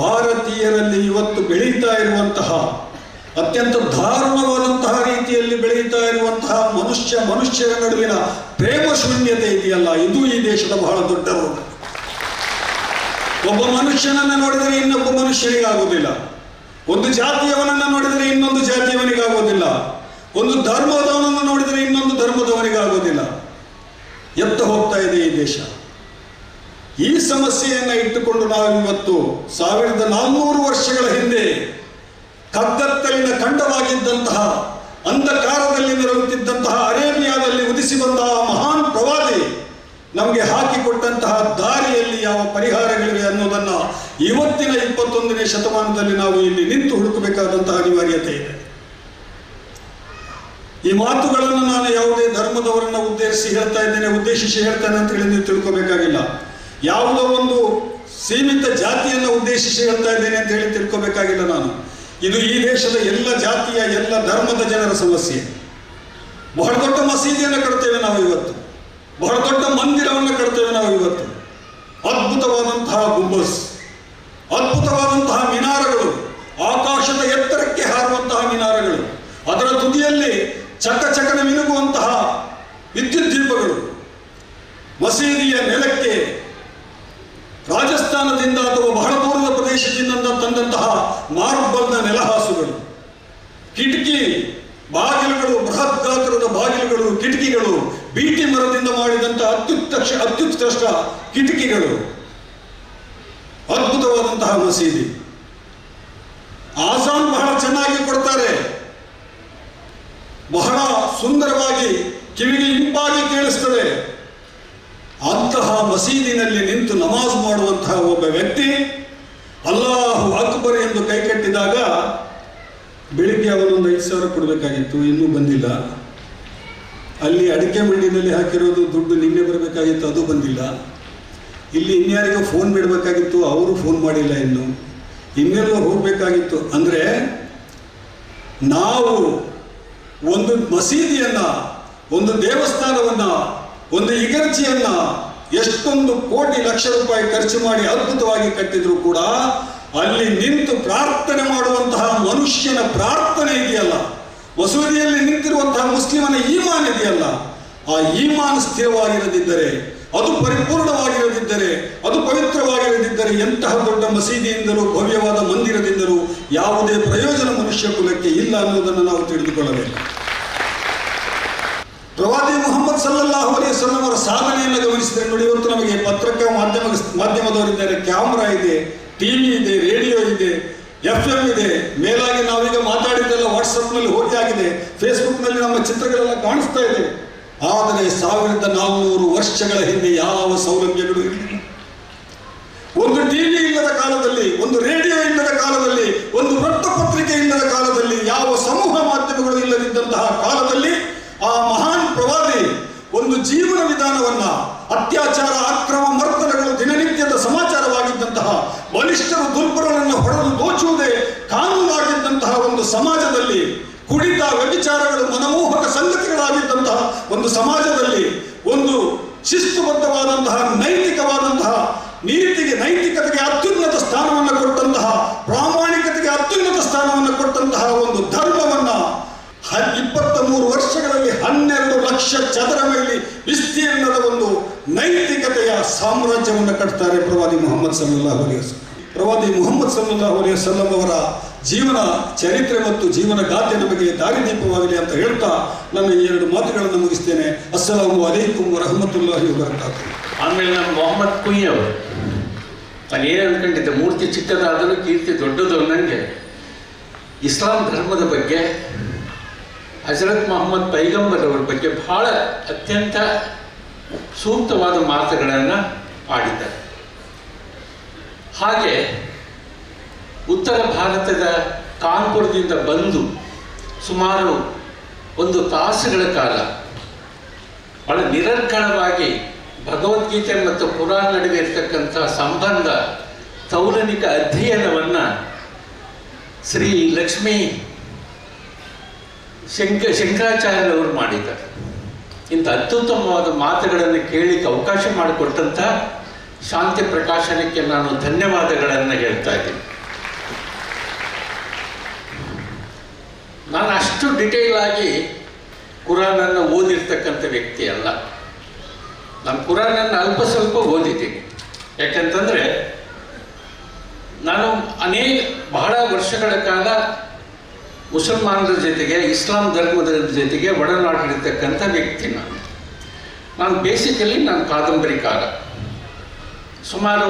ಭಾರತೀಯರಲ್ಲಿ ಇವತ್ತು ಬೆಳೀತಾ ಇರುವಂತಹ, ಅತ್ಯಂತ ದಾರುಣವಾದಂತಹ ರೀತಿಯಲ್ಲಿ ಬೆಳೀತಾ ಇರುವಂತಹ ಮನುಷ್ಯರ ನಡುವಿನ ಪ್ರೇಮ ಶೂನ್ಯತೆ ಇದೆಯಲ್ಲ, ಇದು ಈ ದೇಶದ ಬಹಳ ದೊಡ್ಡ ರೋಗ. ಒಬ್ಬ ಮನುಷ್ಯನನ್ನು ನೋಡಿದರೆ ಇನ್ನೊಬ್ಬ ಮನುಷ್ಯನಿಗಾಗುವುದಿಲ್ಲ. ಒಂದು ಜಾತಿಯವನನ್ನು ನೋಡಿದರೆ ಇನ್ನೊಂದು ಜಾತಿಯವನಿಗಾಗುವುದಿಲ್ಲ. ಒಂದು ಧರ್ಮದವನನ್ನು ನೋಡಿದರೆ ಇನ್ನೊಂದು ಧರ್ಮದವನಿಗಾಗುವುದಿಲ್ಲ. ಎತ್ತ ಹೋಗ್ತಾ ಇದೆ ಈ ದೇಶ. ಈ ಸಮಸ್ಯೆಯನ್ನು ಇಟ್ಟುಕೊಂಡು ನಾವು ಇವತ್ತು 1400 ವರ್ಷಗಳ ಹಿಂದೆ ಕಗ್ಗತ್ತಲಿನ ಖಂಡವಾಗಿದ್ದಂತಹ, ಅಂಧಕಾರದಲ್ಲಿ ಮೆರೆಯುತ್ತಿದ್ದಂತಹ ಅರೇಬಿಯಾದಲ್ಲಿ ಉದಿಸಿ ಬಂತಹ ಮಹಾನ್ ಪ್ರವಾದಿ ನಮಗೆ ಹಾಕಿಕೊಟ್ಟಂತಹ ದಾರಿಯಲ್ಲಿ ಯಾವ ಪರಿಹಾರಗಳಿವೆ ಅನ್ನೋದನ್ನು ಇವತ್ತಿನ 21ನೇ ಶತಮಾನದಲ್ಲಿ ನಾವು ಇಲ್ಲಿ ನಿಂತು ಹುಡುಕಬೇಕಾದಂತಹ ಅನಿವಾರ್ಯತೆ ಇದೆ. ಈ ಮಾತುಗಳನ್ನು ನಾನು ಯಾವುದೇ ಧರ್ಮದವರನ್ನು ಉದ್ದೇಶಿಸಿ ಹೇಳ್ತೇನೆ ಅಂತ ಹೇಳಿ ನೀವು ತಿಳ್ಕೋಬೇಕಾಗಿಲ್ಲ. ಯಾವುದೋ ಒಂದು ಸೀಮಿತ ಜಾತಿಯನ್ನು ಉದ್ದೇಶಿಸಿ ಹೇಳ್ತಾ ಇದ್ದೇನೆ ಅಂತ ಹೇಳಿ ತಿಳ್ಕೋಬೇಕಾಗಿಲ್ಲ ನಾನು. ಇದು ಈ ದೇಶದ ಎಲ್ಲ ಜಾತಿಯ, ಎಲ್ಲ ಧರ್ಮದ ಜನರ ಸಮಸ್ಯೆ. ಬಹಳ ದೊಡ್ಡ ಮಸೀದಿಯನ್ನು ಕಟ್ತೇವೆ ನಾವು ಇವತ್ತು, ಬಹಳ ದೊಡ್ಡ ಮಂದಿರವನ್ನು ಕಟ್ತೇವೆ ನಾವು ಇವತ್ತು. ಅದ್ಭುತವಾದಂತಹ ಗುಂಬಸ್, ಅದ್ಭುತವಾದಂತಹ ಮಿನಾರಗಳು, ಆಕಾಶದ ಎತ್ತರಕ್ಕೆ ಹಾರುವಂತಹ ಮಿನಾರಗಳು, ಅದರ ತುದಿಯಲ್ಲಿ ಚಕಚಕನ ಮಿನುಗುವಂತಹ ವಿದ್ಯುತ್ ದೀಪಗಳು, ಮಸೀದಿಯ ನೆಲಕ್ಕೆ ರಾಜಸ್ಥಾನದಿಂದ ಅಥವಾ ಬಹಳ ದೂರದ ಪ್ರದೇಶದಿಂದ ತಂದಂತಹ ಮಾರ್ಬಲ್ನ ನೆಲಹಾಸುಗಳು, ಕಿಟಕಿ ಬಾಗಿಲುಗಳು, ಬೃಹತ್ ಗಾತ್ರದ ಬಾಗಿಲುಗಳು, ಕಿಟಕಿಗಳು, ಬೀಟಿ ಮರದಿಂದ ಮಾಡಿದಂತಹ ಅತ್ಯುತ್ಕೃಷ್ಟ ಕಿಟಕಿಗಳು, ಅದ್ಭುತವಾದಂತಹ ಮಸೀದಿ. ಆಜಾನ್ ಬಹಳ ಚೆನ್ನಾಗಿ ಕೊಡ್ತಾರೆ, ಬಹಳ ಸುಂದರವಾಗಿ ಕಿವಿಗೆ ಇಂಪಾಗಿ ಕೇಳಿಸ್ತದೆ. ಅಂತಹ ಮಸೀದಿನಲ್ಲಿ ನಿಂತು ನಮಾಜ್ ಮಾಡುವಂತಹ ಒಬ್ಬ ವ್ಯಕ್ತಿ ಅಲ್ಲಾಹು ಅಕ್ಬರ್ ಎಂದು ಕೈಕಟ್ಟಿದಾಗ ಬೆಳಿಗ್ಗೆ ಅವನೊಂದು 5,000 ಕೊಡಬೇಕಾಗಿತ್ತು, ಇನ್ನೂ ಬಂದಿಲ್ಲ. ಅಲ್ಲಿ ಅಡಿಕೆ ಮಂಡಿನಲ್ಲಿ ಹಾಕಿರೋದು ದುಡ್ಡು ನಿನ್ನೆ ಬರಬೇಕಾಗಿತ್ತು, ಅದು ಬಂದಿಲ್ಲ. ಇಲ್ಲಿ ಇನ್ಯಾರಿಗೂ ಫೋನ್ ಮಾಡಬೇಕಾಗಿತ್ತು, ಅವರು ಫೋನ್ ಮಾಡಿಲ್ಲ. ಇನ್ನೆಲ್ಲೋ ಹೋಗಬೇಕಾಗಿತ್ತು. ಅಂದರೆ ನಾವು ಒಂದು ಮಸೀದಿಯನ್ನು, ಒಂದು ದೇವಸ್ಥಾನವನ್ನು, ಒಂದು ಇಗರ್ಜಿಯನ್ನು ಎಷ್ಟೊಂದು ಕೋಟಿ ಲಕ್ಷ ರೂಪಾಯಿ ಖರ್ಚು ಮಾಡಿ ಅದ್ಭುತವಾಗಿ ಕಟ್ಟಿದ್ರು ಕೂಡ ಅಲ್ಲಿ ನಿಂತು ಪ್ರಾರ್ಥನೆ ಮಾಡುವಂತಹ ಮನುಷ್ಯನ ಪ್ರಾರ್ಥನೆ ಇದೆಯಲ್ಲ, ಮಸೂದಿಯಲ್ಲಿ ನಿಂತಿರುವಂತಹ ಮುಸ್ಲಿಮನ ಈಮಾನ್ ಇದೆಯಲ್ಲ, ಆ ಈಮಾನ್ ಸ್ಥಿರವಾಗಿರದಿದ್ದರೆ, ಅದು ಪರಿಪೂರ್ಣವಾಗಿರದಿದ್ದರೆ, ಅದು ಪವಿತ್ರವಾಗಿರದಿದ್ದರೆ ಎಂತಹ ದೊಡ್ಡ ಮಸೀದಿಯಿಂದಲೂ ಭವ್ಯವಾದ ಮಂದಿರದಿಂದಲೂ ಯಾವುದೇ ಪ್ರಯೋಜನ ಮನುಷ್ಯ ಕುಲಕ್ಕೆ ಇಲ್ಲ ಅನ್ನೋದನ್ನು ನಾವು ತಿಳಿದುಕೊಳ್ಳಬೇಕು. ಪ್ರವಾದಿ ಮುಹಮ್ಮದ್ ಸಲ್ಲಲ್ಲಾಹು ಅಲೈಹಿ ವಸಲ್ಲಂ ಅವರ ಸಾಧನೆಯನ್ನು ಗಮನಿಸಿದರೆ ನೋಡಿ, ಇವತ್ತು ನಮಗೆ ಪತ್ರಿಕಾ ಮಾಧ್ಯಮದವರಿದ್ದಾರೆ, ಕ್ಯಾಮ್ರಾ ಇದೆ, ಟಿವಿ ಇದೆ, ರೇಡಿಯೋ ಇದೆ, FM ಇದೆ, ಮೇಲಾಗಿ ನಾವೀಗ ಮಾತಾಡಿದ್ದೆಲ್ಲ ವಾಟ್ಸಪ್ನಲ್ಲಿ ಹೋಗಿ ಆಗಿದೆ, ಫೇಸ್ಬುಕ್ನಲ್ಲಿ ನಮ್ಮ ಚಿತ್ರಗಳೆಲ್ಲ ಕಾಣಿಸ್ತಾ ಇದೆ. ಆದರೆ 1400 ವರ್ಷಗಳ ಹಿಂದೆ ಯಾವ ಸೌಲಭ್ಯಗಳು ಇರಲಿಲ್ಲ. ಒಂದು ಟಿವಿ ಇಲ್ಲದ ಕಾಲದಲ್ಲಿ, ಒಂದು ರೇಡಿಯೋ ಇಲ್ಲದ ಕಾಲದಲ್ಲಿ, ಒಂದು ವೃತ್ತಪತ್ರಿಕೆ ಇಲ್ಲದ ಕಾಲದಲ್ಲಿ, ಯಾವ ಸಮೂಹ ಮಾಧ್ಯಮಗಳು ಇಲ್ಲದಿದ್ದಂತಹ ಕಾಲದಲ್ಲಿ ಆ ಮಹಾನ್ ಪ್ರವಾದಿ ಒಂದು ಜೀವನ ವಿಧಾನವನ್ನ, ಅತ್ಯಾಚಾರ, ಅಕ್ರಮ, ಮರ್ತನಗಳು ದಿನನಿತ್ಯದ ಸಮಾಚಾರವಾಗಿದ್ದಂತಹ, ಬಲಿಷ್ಠರು ದುರ್ಬಲರನ್ನು ಹೊಡೆದು ದೋಚುವುದೇ ಕಾನೂನಾಗಿದ್ದಂತಹ ಒಂದು ಸಮಾಜದಲ್ಲಿ, ಕುಡಿತ, ವ್ಯಭಿಚಾರಗಳು ಮನಮೋಹಕ ಸಂಗತಿಗಳಾಗಿದ್ದಂತಹ ಒಂದು ಸಮಾಜದಲ್ಲಿ, ಒಂದು ಶಿಸ್ತುಬದ್ಧವಾದಂತಹ, ನೈತಿಕವಾದಂತಹ, ನೈತಿಕತೆಗೆ ಅತ್ಯುನ್ನತ ಸ್ಥಾನವನ್ನು ಕೊಟ್ಟಂತಹ, ಪ್ರಾಮಾಣಿಕತೆಗೆ ಅತ್ಯುನ್ನತ ಸ್ಥಾನವನ್ನು ಕೊಟ್ಟಂತಹ ಒಂದು ಧರ್ಮವನ್ನ 23 ವರ್ಷಗಳಲ್ಲಿ 12 ಲಕ್ಷ ಚದರ ಮೈಲಿ ವಿಸ್ತೀರ್ಣದ ಒಂದು ನೈತಿಕತೆಯ ಸಾಮ್ರಾಜ್ಯವನ್ನು ಕಟ್ತಾರೆ ಪ್ರವಾದಿ ಮುಹಮ್ಮದ್ ಸಲ್ಲಲ್ಲಾಹು ಅಲೈಹಿ ವಸಲ್ಲಂ. ಪ್ರವಾದಿ ಮುಹಮ್ಮದ್ ಸಲ್ಲಲ್ಲಾಹು ಅಲೈಹಿ ವಸಲ್ಲಂ ಅವರ ಜೀವನ ಚರಿತ್ರೆ ಮತ್ತು ಜೀವನ ಗಾಥೆ ನಮಗೆ ದಾರಿದೀಪವಾಗಲಿ ಅಂತ ಹೇಳ್ತಾ ನನ್ನ ಈ 2 ಮಾತುಗಳನ್ನು ಮುಗಿಸ್ತೇನೆ. ಅಸ್ಸಲಾಮು ಅಲೈಕುಂ ವರಹಮತುಲ್ಲಾಹಿ ವಬರಕಾತುಹು. ಆಮೇಲೆ ನಮ್ಮ ಮೊಹಮ್ಮದ್ ಕುಯಿ ಅವರು, ನಾನು ಏನು ಅಂದ್ಕೊಂಡಿದ್ದೆ, ಮೂರ್ತಿ ಚಿಕ್ಕದಾದರೂ ಕೀರ್ತಿ ದೊಡ್ಡದು ಅನ್ನಂಗೆ ಇಸ್ಲಾಂ ಧರ್ಮದ ಬಗ್ಗೆ, ಹಜರತ್ ಮೊಹಮ್ಮದ್ ಪೈಗಂಬರ್ ಅವರ ಬಗ್ಗೆ ಬಹಳ ಅತ್ಯಂತ ಸೂಕ್ತವಾದ ಮಾತುಗಳನ್ನು ಆಡಿದ್ದಾರೆ. ಹಾಗೆ ಉತ್ತರ ಭಾರತದ ಕಾನ್ಪುರದಿಂದ ಬಂದು ಸುಮಾರು 1 ತಾಸುಗಳ ಕಾಲ ಬಹಳ ನಿರರ್ಗಳವಾಗಿ ಭಗವದ್ಗೀತೆ ಮತ್ತು ಕುರಾನ್ ನಡುವೆ ಇರ್ತಕ್ಕಂಥ ಸಂಬಂಧ ತೌಲನಿಕ ಅಧ್ಯಯನವನ್ನು ಶ್ರೀ ಲಕ್ಷ್ಮೀ ಶಂಕರಾಚಾರ್ಯರವರು ಮಾಡಿದ್ದಾರೆ. ಇಂಥ ಅತ್ಯುತ್ತಮವಾದ ಮಾತುಗಳನ್ನು ಕೇಳಲಿಕ್ಕೆ ಅವಕಾಶ ಮಾಡಿಕೊಟ್ಟಂಥ ಶಾಂತಿ ಪ್ರಕಾಶನಕ್ಕೆ ನಾನು ಧನ್ಯವಾದಗಳನ್ನು ಹೇಳ್ತಾ ಇದ್ದೀನಿ. ನಾನು ಅಷ್ಟು ಡಿಟೇಲ್ ಆಗಿ ಕುರಾನನ್ನು ಓದಿರ್ತಕ್ಕಂಥ ವ್ಯಕ್ತಿ ಅಲ್ಲ. ನಾನು ಕುರಾನನ್ನು ಅಲ್ಪ ಸ್ವಲ್ಪ ಓದಿದ್ದೀನಿ. ಯಾಕಂತಂದರೆ ನಾನು ಬಹಳ ವರ್ಷಗಳ ಕಾಲ ಮುಸಲ್ಮಾನರ ಜೊತೆಗೆ, ಇಸ್ಲಾಂ ಧರ್ಮದ ಜೊತೆಗೆ ಒಡನಾಡಿರ್ತಕ್ಕಂಥ ವ್ಯಕ್ತಿ. ನಾನು ಬೇಸಿಕಲಿ ಕಾದಂಬರಿಕಾರ. ಸುಮಾರು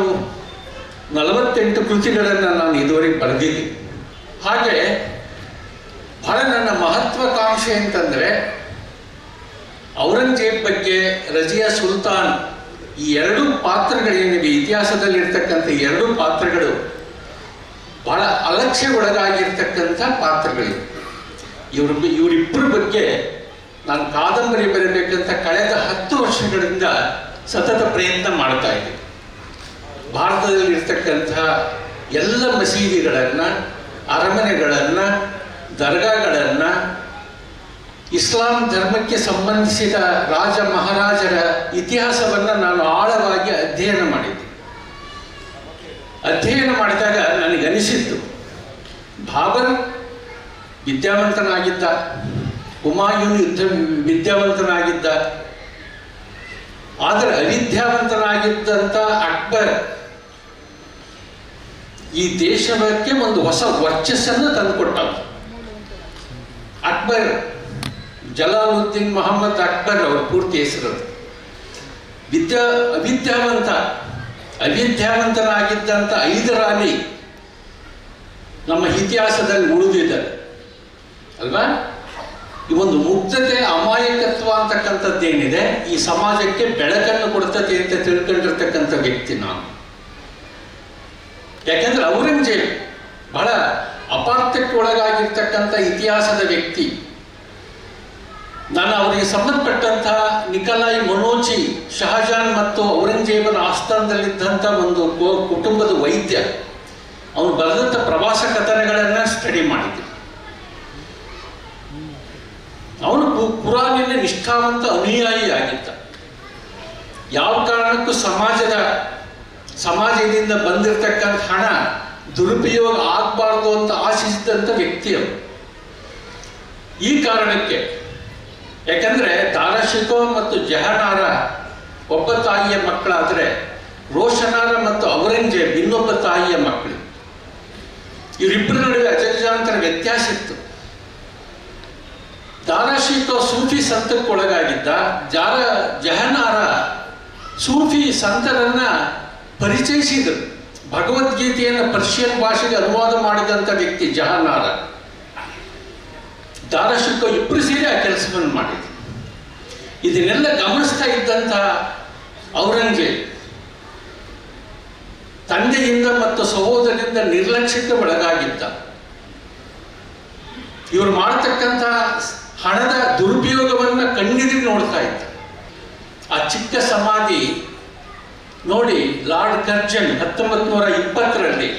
48 ಕೃತಿಗಳನ್ನು ನಾನು ಇದುವರೆಗೆ ಬರೆದಿದ್ದೀನಿ. ಹಾಗೆ ಬಹಳ ನನ್ನ ಮಹತ್ವಾಕಾಂಕ್ಷೆ ಅಂತಂದರೆ ಔರಂಗಜೇಬ್ ಬಗ್ಗೆ, ರಜಿಯಾ ಸುಲ್ತಾನ್, ಈ 2 ಪಾತ್ರಗಳೇನಿವೆ ಇತಿಹಾಸದಲ್ಲಿರ್ತಕ್ಕಂಥ 2 ಪಾತ್ರಗಳು ಬಹಳ ಅಲಕ್ಷ್ಯಕ್ಕೊಳಗಾಗಿರ್ತಕ್ಕಂಥ ಪಾತ್ರಗಳಿವೆ. ಇವರಿಬ್ಬರ ಬಗ್ಗೆ ನಾನು ಕಾದಂಬರಿ ಬರೀಬೇಕಂತ ಕಳೆದ 10 ವರ್ಷಗಳಿಂದ ಸತತ ಪ್ರಯತ್ನ ಮಾಡ್ತಾ ಇದ್ದೀನಿ. ಭಾರತದಲ್ಲಿರ್ತಕ್ಕಂಥ ಎಲ್ಲ ಮಸೀದಿಗಳನ್ನು, ಅರಮನೆಗಳನ್ನು, ದರ್ಗಾಗಳನ್ನು, ಇಸ್ಲಾಂ ಧರ್ಮಕ್ಕೆ ಸಂಬಂಧಿಸಿದ ರಾಜ ಮಹಾರಾಜರ ಇತಿಹಾಸವನ್ನು ನಾನು ಆಳವಾಗಿ ಅಧ್ಯಯನ ಮಾಡಿದ್ದೆ. ಅಧ್ಯಯನ ಮಾಡಿದಾಗ ನನಗನಿಸಿದ್ದು, ಬಾಬರ್ ವಿದ್ಯಾವಂತನಾಗಿದ್ದ, ಹುಮಾಯೂನ್ ವಿದ್ಯಾವಂತನಾಗಿದ್ದ, ಆದರೆ ಅವಿದ್ಯಾವಂತನಾಗಿದ್ದಂಥ ಅಕ್ಬರ್ ಈ ದೇಶಕ್ಕೆ ಒಂದು ಹೊಸ ವರ್ಚಸ್ಸನ್ನು ತಂದುಕೊಟ್ಟ. ಅಕ್ಬರ್ ಜಲಾಲುದ್ದೀನ್ ಮೊಹಮ್ಮದ್ ಅಕ್ಬರ್ ಅವ್ರ ಪೂರ್ತಿ ಹೆಸರು. ಅವಿದ್ಯಾವಂತನಾಗಿದ್ದಂಥ ಹೈದರ್ ಅಲಿ ನಮ್ಮ ಇತಿಹಾಸದಲ್ಲಿ ಉಳಿದಿದ್ದಾರೆ ಅಲ್ವಾ? ಈ ಒಂದು ಮುಗ್ಧತೆ, ಅಮಾಯಕತ್ವ ಅಂತಕ್ಕಂಥದ್ದೇನಿದೆ ಈ ಸಮಾಜಕ್ಕೆ ಬೆಳಕನ್ನು ಕೊಡ್ತದೆ ಅಂತ ತಿಳ್ಕೊಂಡಿರ್ತಕ್ಕಂಥ ವ್ಯಕ್ತಿ ನಾನು. ಯಾಕೆಂದ್ರೆ ಔರಂಗಜೇಬ್ ಬಹಳ ಅಪಾರ್ಥಕ್ಕೆ ಒಳಗಾಗಿರ್ತಕ್ಕಂಥ ಇತಿಹಾಸದ ವ್ಯಕ್ತಿ. ನಾನು ಅವರಿಗೆ ಸಂಬಂಧಪಟ್ಟಂತಹ ನಿಕಲಾಯ್ ಮೊನೋಚಿ, ಶಹಜಾನ್ ಮತ್ತು ಔರಂಗಜೇಬನ ಆಸ್ಥಾನದಲ್ಲಿದ್ದಂಥ ಒಂದು ಕುಟುಂಬದ ವೈದ್ಯ, ಅವನು ಬರೆದಂಥ ಪ್ರವಾಸ ಕಥನಗಳನ್ನು ಸ್ಟಡಿ ಮಾಡಿದ್ದೆ. ಅವನು ಕುರಾನಿನ ನಿಷ್ಠಾವಂತ ಅನುಯಾಯಿ ಆಗಿದ್ದ. ಯಾವ ಕಾರಣಕ್ಕೂ ಸಮಾಜದಿಂದ ಬಂದಿರತಕ್ಕಂಥ ಹಣ ದುರುಪಯೋಗ ಆಗಬಾರ್ದು ಅಂತ ಆಶಿಸಿದಂಥ ವ್ಯಕ್ತಿ ಅವರು. ಈ ಕಾರಣಕ್ಕೆ ಯಾಕಂದರೆ ದಾರಾಶಿಕೋ ಮತ್ತು ಜಹಾನಾರ ಒಬ್ಬ ತಾಯಿಯ ಮಕ್ಕಳಾದರೆ ರೋಷನಾರ ಮತ್ತು ಔರಂಗಜೇಬ್ ಇನ್ನೊಬ್ಬ ತಾಯಿಯ ಮಕ್ಕಳು. ಇವರಿಬ್ಬರ ನಡುವೆ ಅಜಗಜಾಂತರ ವ್ಯತ್ಯಾಸ ಇತ್ತು. ದಾರಾಶಿಕೋ ಸೂಫಿ ಸಂತಕ್ಕೊಳಗಾಗಿದ್ದ, ಜಹಾನಾರ ಸೂಫಿ ಸಂತರನ್ನ ಪರಿಚಯಿಸಿದರು. ಭಗವದ್ಗೀತೆಯನ್ನು ಪರ್ಷಿಯನ್ ಭಾಷೆಗೆ ಅನುವಾದ ಮಾಡಿದಂಥ ವ್ಯಕ್ತಿ ಜಹಾನಾರ. ದಾರಾಶಿಕೋ ಇಬ್ಬರು ಸೇರಿ ಆ ಕೆಲಸವನ್ನು ಮಾಡಿದ್ರು. ಇದನ್ನೆಲ್ಲ ಗಮನಿಸ್ತಾ ಇದ್ದಂಥ ಔರಂಗಜೇಬ್ ತಂದೆಯಿಂದ ಮತ್ತು ಸಹೋದರರಿಂದ ನಿರ್ಲಕ್ಷ್ಯಕ್ಕೆ ಒಳಗಾಗಿದ್ದ. ಇವರು ಮಾಡತಕ್ಕಂಥ ಹಣದ ದುರುಪಯೋಗವನ್ನು ಕಣ್ಣೆದುರು ನೋಡ್ತಾ ಇದ್ದ. ಆ ಚಿಕ್ಕ ಸಮಾಧಿ ನೋಡಿ ಲಾರ್ಡ್ ಕರ್ಜನ್ 1920ರಲ್ಲಿ